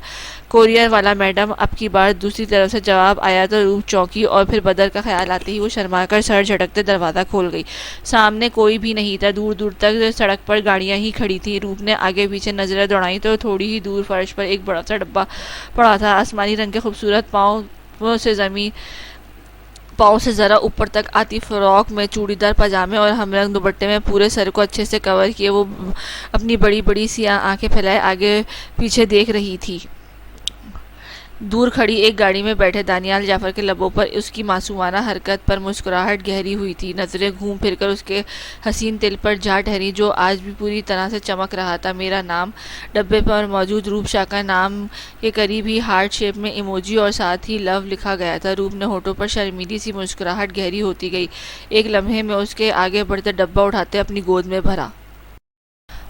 کوریئر والا میڈم۔ اب کی بار دوسری طرف سے جواب آیا تو روح چونکی، اور پھر بدر کا خیال آتے ہی وہ شرما کر سر جھٹکتے دروازہ کھول گئی۔ سامنے کوئی بھی نہیں تھا، دور دور تک سڑک پر گاڑیاں ہی کھڑی تھیں۔ روح نے آگے پیچھے نظریں دوڑائیں تو تھوڑی ہی دور فرش پر ایک بڑا سا ڈبہ پڑا تھا۔ آسمانی رنگ کے خوبصورت پاؤں سے ذرا اوپر تک آتی فراک میں چوڑی دار پاجامے اور ہم رنگ دوپٹے میں پورے سر کو اچھے سے کور کیے وہ اپنی بڑی بڑی سیاہ آنکھیں پھیلائے آگے پیچھے دیکھ رہی تھی۔ دور کھڑی ایک گاڑی میں بیٹھے دانیال جعفر کے لبوں پر اس کی معصومانہ حرکت پر مسکراہٹ گہری ہوئی تھی۔ نظریں گھوم پھر کر اس کے حسین دل پر جا ٹھہری، جو آج بھی پوری طرح سے چمک رہا تھا۔ میرا نام۔ ڈبے پر موجود روپ شاہ کا نام کے قریب ہی ہارٹ شیپ میں ایموجی اور ساتھ ہی لو لکھا گیا تھا۔ روپ نے ہونٹوں پر شرمیلی سی مسکراہٹ گہری ہوتی گئی۔ ایک لمحے میں اس کے آگے بڑھتے ڈبہ اٹھاتے اپنی گود میں بھرا۔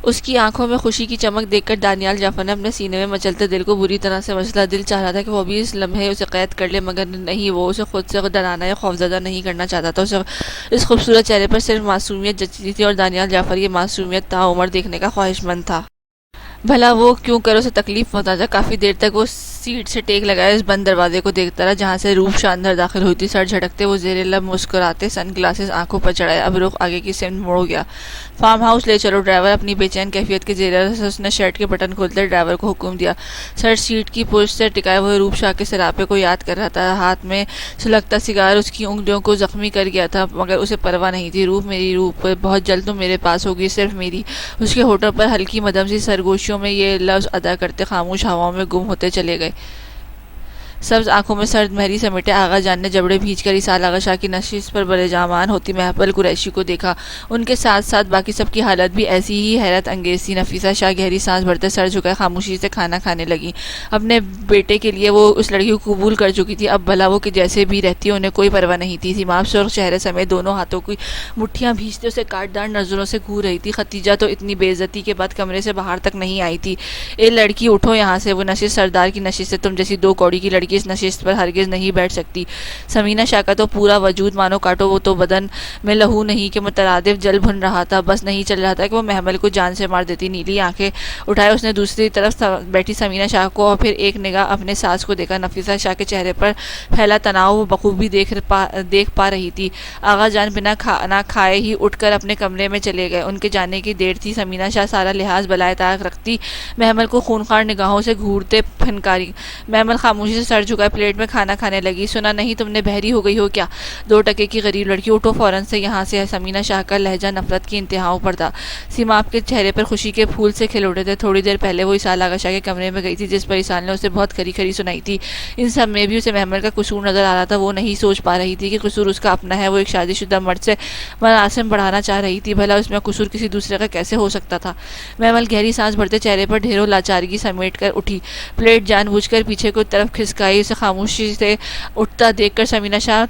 اس کی آنکھوں میں خوشی کی چمک دیکھ کر دانیال جعفر نے اپنے سینے میں مچلتے دل کو بری طرح سے مچلا۔ دل چاہ رہا تھا کہ وہ بھی اس لمحے اسے قید کر لے، مگر نہیں، وہ اسے خود سے ڈرانا یا خوفزدہ نہیں کرنا چاہتا تھا۔ اسے اس خوبصورت چہرے پر صرف معصومیت جچتی تھی، اور دانیال جعفر یہ معصومیت تا عمر دیکھنے کا خواہشمند تھا۔ بھلا وہ کیوں کر اسے تکلیف پہنچاتا؟ کافی دیر تک وہ سیٹ سے ٹیک لگائے اس بند دروازے کو دیکھتا رہا جہاں سے روپ شاہ اندر داخل ہوئی تھی۔ سر جھٹکتے وہ زیر لب مسکراتے سن گلاسز آنکھوں پر چڑھائے، اب رخ آگے کی سمت موڑ گیا۔ فارم ہاؤس لے چلو ڈرائیور۔ اپنی بے چین کیفیت کے زیر اثر اس نے شرٹ کے بٹن کھولتے ڈرائیور کو حکم دیا۔ سر سیٹ کی پشت سے ٹکائے ہوئے روپ شاہ کے سراپے کو یاد کر رہا تھا۔ ہاتھ میں سلگتا سگار اس کی انگلیوں کو زخمی کر گیا تھا، مگر اسے پرواہ نہیں تھی۔ روح، میری روح بہت جلد تم میرے پاس ہوگی، صرف میری۔ اس کے ہونٹوں پر ہلکی مدھم سی سرگوشیوں میں یہ لفظ ادا کرتے خاموش ہواؤں میں گم ہوتے چلے گئے۔ سبز آنکھوں میں سرد مہری سمیٹے آغا جان نے جبڑے بھیج کر اسحاق آغا شاہ کی نشست پر بڑے جامان ہوتی محبل قریشی کو دیکھا۔ ان کے ساتھ ساتھ باقی سب کی حالت بھی ایسی ہی حیرت انگیز تھی۔ نفیسہ شاہ گہری سانس بھرتے سر جھکائے خاموشی سے کھانا کھانے لگی۔ اپنے بیٹے کے لیے وہ اس لڑکی کو قبول کر چکی تھی، اب بھلا وہ کہ جیسے بھی رہتی انہیں کوئی پرواہ نہیں تھی۔ سیماب سرخ چہرے سمیت دونوں ہاتھوں کی مٹھیاں بھیجتے اسے کاٹدار نظروں سے گھور رہی تھی۔ ختیجہ تو اتنی بے عزتی کے بعد کمرے سے باہر تک نہیں آئی تھی۔ اے لڑکی اٹھو یہاں سے، وہ نشست سردار کی نشست ہے، تم جیسی دو کوڑی کی لڑکی اس نشست پر ہرگز نہیں بیٹھ سکتی۔ سمینہ شاہ کا تو پورا وجود مانو کاٹو، وہ تو بدن میں لہو نہیں کہ مترادف جل بھن رہا تھا، بس نہیں چل رہا تھا کہ وہ محمل کو جان سے مار دیتی۔ نیلی آنکھیں اٹھائے اس نے دوسری طرف بیٹھی سمینہ شاہ کو اور پھر ایک نگاہ اپنے ساس کو دیکھا۔ نفیسہ شاہ کے چہرے پر پھیلا تناؤ وہ بخوبی دیکھ پا رہی تھی۔ آغا جان بنا کھانا کھائے ہی اٹھ کر اپنے کمرے میں چلے گئے۔ ان کے جانے کی دیر تھی۔ سمینہ شاہ سارا لحاظ بالائے طاق رکھتی محمل کو خونخوار نگاہوں سے گھورتے پھنکاری۔ محمل خاموشی سے سر جھکائے پلیٹ میں کھانا کھانے لگی۔ سنا نہیں تم نے بہری ہو گئی ہو کیا؟ 2 ٹکے کی غریب لڑکی، اٹھو فوراً سے یہاں سے۔ سمینہ شاہ کا لہجہ نفرت کی انتہاؤں پر تھا۔ سیماب کے چہرے پر خوشی کے پھول سے کھل اٹھے تھے۔ تھوڑی دیر پہلے وہ اسحاق آغا شاہ کے کمرے میں گئی تھی جس پر اسحاق نے اسے بہت کھری کھری سنائی تھی۔ ان سب میں بھی اسے محمل کا قصور نظر آ رہا تھا۔ وہ نہیں سوچ پا رہی تھی کہ قصور اس کا اپنا ہے۔ وہ ایک شادی شدہ مرد سے مراسم بڑھانا چاہ رہی تھی، بھلا اس میں قصور کسی دوسرے کا کیسے ہو سکتا تھا؟ محمل گہری سانس بھرتے چہرے پر ڈھیروں لاچارگی سمیٹ کر اٹھی، پلیٹ جان بوجھ کر پیچھے کی طرف کھسکائی۔ اسے خاموشی سے اٹھتا دیکھ کر سمینہ شاہ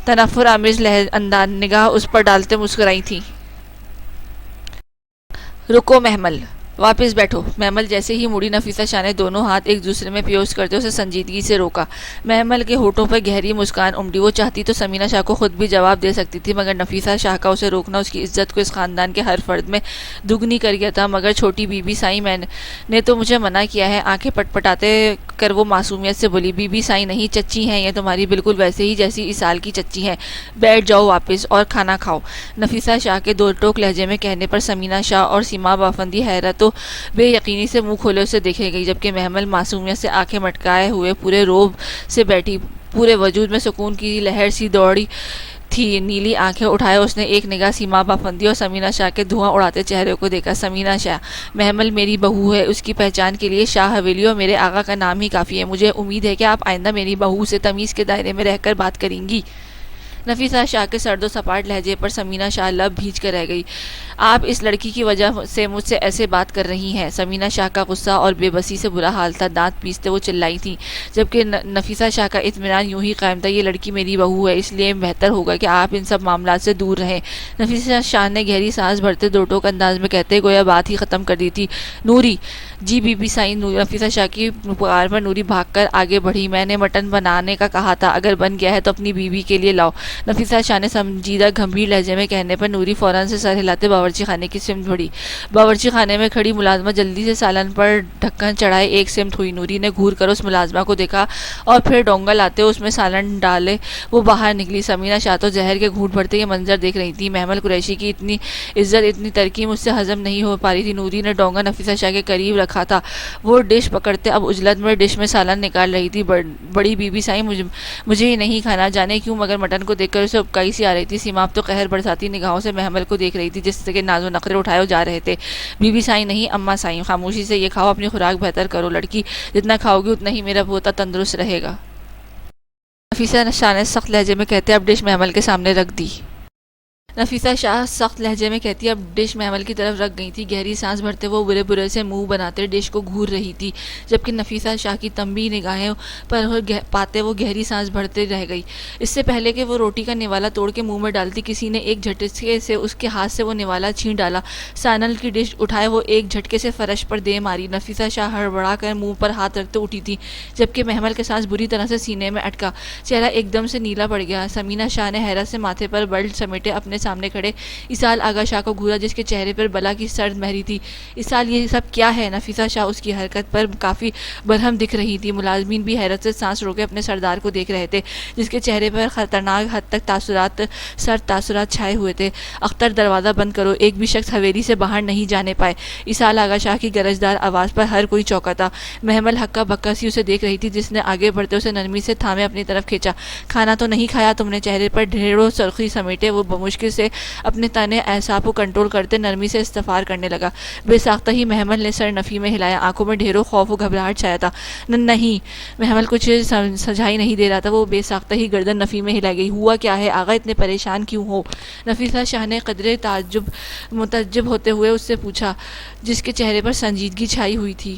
تنفر آمیز نگاہ اس پر ڈالتے مسکرائی تھی۔ رکو محمل، واپس بیٹھو۔ محمل جیسے ہی مڑی، نفیسہ شاہ نے دونوں ہاتھ ایک دوسرے میں پیوست کرتے اسے سنجیدگی سے روکا۔ محمل کے ہونٹوں پر گہری مسکان امڈی۔ وہ چاہتی تو سمینہ شاہ کو خود بھی جواب دے سکتی تھی، مگر نفیسہ شاہ کا اسے روکنا اس کی عزت کو اس خاندان کے ہر فرد میں دگنی کر گیا تھا۔ مگر چھوٹی بی بی سائیں، میں نے تو مجھے منع کیا ہے۔ آنکھیں پٹپٹاتے کر وہ معصومیت سے بولی۔ بی بی سائیں نہیں، چچی ہیں یہ تمہاری، بالکل ویسے ہی جیسی اسحاق کی چچی ہیں۔ بیٹھ جاؤ واپس اور کھانا کھاؤ۔ نفیسہ شاہ کے 2 ٹوک لہجے میں کہنے پر سمینہ شاہ اور سیماب آفندی حیرت و بے یقینی سے منہ کھولے اسے دیکھے گئی، جبکہ محمل معصومیت سے آنکھیں مٹکائے ہوئے پورے روب سے بیٹھی، پورے وجود میں سکون کی لہر سی دوڑی تھی۔ نیلی آنکھیں اٹھائے اس نے ایک نگاہ سیماب آفندی اور سمینہ شاہ کے دھواں اڑاتے چہرے کو دیکھا۔ سمینہ شاہ، محمل میری بہو ہے، اس کی پہچان کے لیے شاہ حویلی اور میرے آقا کا نام ہی کافی ہے۔ مجھے امید ہے کہ آپ آئندہ میری بہو سے تمیز کے دائرے میں رہ کر بات کریں گی۔ نفیسہ شاہ کے سرد و سپاٹ لہجے پر سمینہ شاہ لب بھیج کر رہ گئی۔ آپ اس لڑکی کی وجہ سے مجھ سے ایسے بات کر رہی ہیں؟ سمینہ شاہ کا غصہ اور بے بسی سے برا حال تھا، دانت پیستے وہ چلائی تھی، جبکہ نفیسہ شاہ کا اطمینان یوں ہی قائم تھا۔ یہ لڑکی میری بہو ہے، اس لیے بہتر ہوگا کہ آپ ان سب معاملات سے دور رہیں۔ نفیسہ شاہ نے گہری سانس بھرتے 2 ٹوک انداز میں کہتے گویا بات ہی ختم کر دی تھی۔ نوری، جی بی بی سائیں۔ نفیسہ شاہ کی پکار پر نوری بھاگ کر آگے بڑھی۔ میں نے مٹن بنانے کا کہا تھا، اگر بن گیا ہے تو اپنی بیوی کے لیے لاؤ۔ نفیسہ شاہ نے سمجیدہ گھمبیر لہجے میں کہنے پر نوری فوراً سے سر ہلاتے باورچی خانے کی سمت بڑھی۔ باورچی خانے میں کھڑی ملازمہ جلدی سے سالن پر ڈھکن چڑھائے ایک سمت ہوئی۔ نوری نے گھور کر اس ملازمہ کو دیکھا اور پھر ڈونگا لاتے اس میں سالن ڈالے وہ باہر نکلی۔ سمینہ شاہ تو زہر کے گھونٹ بھرتے یہ منظر دیکھ رہی تھی۔ محمل قریشی کی اتنی عزت، اتنی ترقی مجھ سے ہضم نہیں ہو پا رہی تھی۔ نوری نے ڈونگا نفیسہ شاہ کے قریب رکھا تھا، وہ ڈش پکڑتے اب اجلت میں ڈش میں سالن نکال رہی تھی۔ بڑی بی بی سائیں، مجھے یہ نہیں کھانا، جانے کیوں مگر مٹن کو دیکھ کر اسے ابکائی سی آ رہی تھی۔ سیماب تو قہر برساتی نگاہوں سے محمل کو دیکھ رہی تھی جس کے ناز و نخرے اٹھائے جا رہے تھے۔ بی بی سائیں نہیں، اماں سائیں، خاموشی سے یہ کھاؤ، اپنی خوراک بہتر کرو لڑکی، جتنا کھاؤ گی اتنا ہی میرا پوتا تندرست رہے گا۔ نفیسہ شاہ نے سخت لہجے میں کہتے اب ڈش محمل کے سامنے رکھ دی۔ نفیسہ شاہ سخت لہجے میں کہتی اب ڈش محمل کی طرف رکھ گئی تھی۔ گہری سانس بھرتے وہ برے برے سے منہ بناتے ڈش کو گھور رہی تھی، جبکہ نفیسہ شاہ کی تنبیہ نگاہیں پر پاتے وہ گہری سانس بھرتے رہ گئی۔ اس سے پہلے کہ وہ روٹی کا نوالا توڑ کے منہ میں ڈالتی، کسی نے ایک جھٹکے سے اس کے ہاتھ سے وہ نوالا چھین ڈالا۔ سالن کی ڈش اٹھائے وہ ایک جھٹکے سے فرش پر دے ماری۔ نفیسہ شاہ ہڑبڑا کر منہ پر ہاتھ رکھتے اٹھی تھی، جبکہ محمل کے سانس بری طرح سے سینے میں اٹکا، چہرہ ایک دم سے نیلا پڑ گیا۔ سمینہ شاہ نے حیرت سے ماتھے پر بلٹ سمیٹے اپنے سامنے کھڑے اسحاق آغا شاہ کو گھورا، جس کے چہرے پر بلا کی سرد مہری تھی۔ اسحاق، یہ سب کیا ہے؟ نفیسہ شاہ اس کی حرکت پر کافی برہم دکھ رہی تھی۔ ملازمین بھی حیرت سے سانس روکے اپنے سردار کو دیکھ رہے تھے، جس کے چہرے پر خطرناک حد تک تاثرات چھائے ہوئے تھے۔ اختر، دروازہ بند کرو، ایک بھی شخص حویلی سے باہر نہیں جانے پائے۔ اسحاق آغا شاہ کی گرجدار آواز پر ہر کوئی چونکا تھا۔ محمل ہکا بکا سی اسے دیکھ رہی تھی، جس نے آگے بڑھتے اسے نرمی سے تھامے اپنی طرف کھینچا۔ کھانا تو نہیں کھایا تم نے؟ چہرے پر ڈھیروں سرخی سمیٹے وہ بمشکل سے اپنے تنے اعصاب کو کنٹرول کرتے نرمی سے استغفار کرنے لگا۔ بے ساختہ ہی محمل نے سر نفی میں ہلایا، آنکھوں میں ڈھیروں خوف و گھبراہٹ چھایا تھا۔ نہیں، محمل کچھ سجھائی نہیں دے رہا تھا، وہ بے ساختہ ہی گردن نفی میں ہلائی گئی۔ ہوا کیا ہے آغا، اتنے پریشان کیوں ہو؟ نفیسہ شاہ نے قدرے متعجب ہوتے ہوئے اس سے پوچھا، جس کے چہرے پر سنجیدگی چھائی ہوئی تھی۔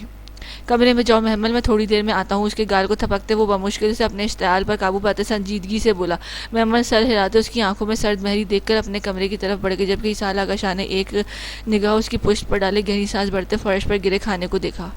کمرے میں جاؤ محمل، میں تھوڑی دیر میں آتا ہوں۔ اس کے گال کو تھپکتے وہ بمشکل سے اپنے اشتعال پر قابو پاتے سنجیدگی سے بولا۔ محمل سر ہلاتے اس کی آنکھوں میں سرد مہری دیکھ کر اپنے کمرے کی طرف بڑھ گئے، جبکہ اسحاق آغا شاہ نے ایک نگاہ اس کی پشت پر ڈالے گہری سانس بھرتے فرش پر گرے کھانے کو دیکھا۔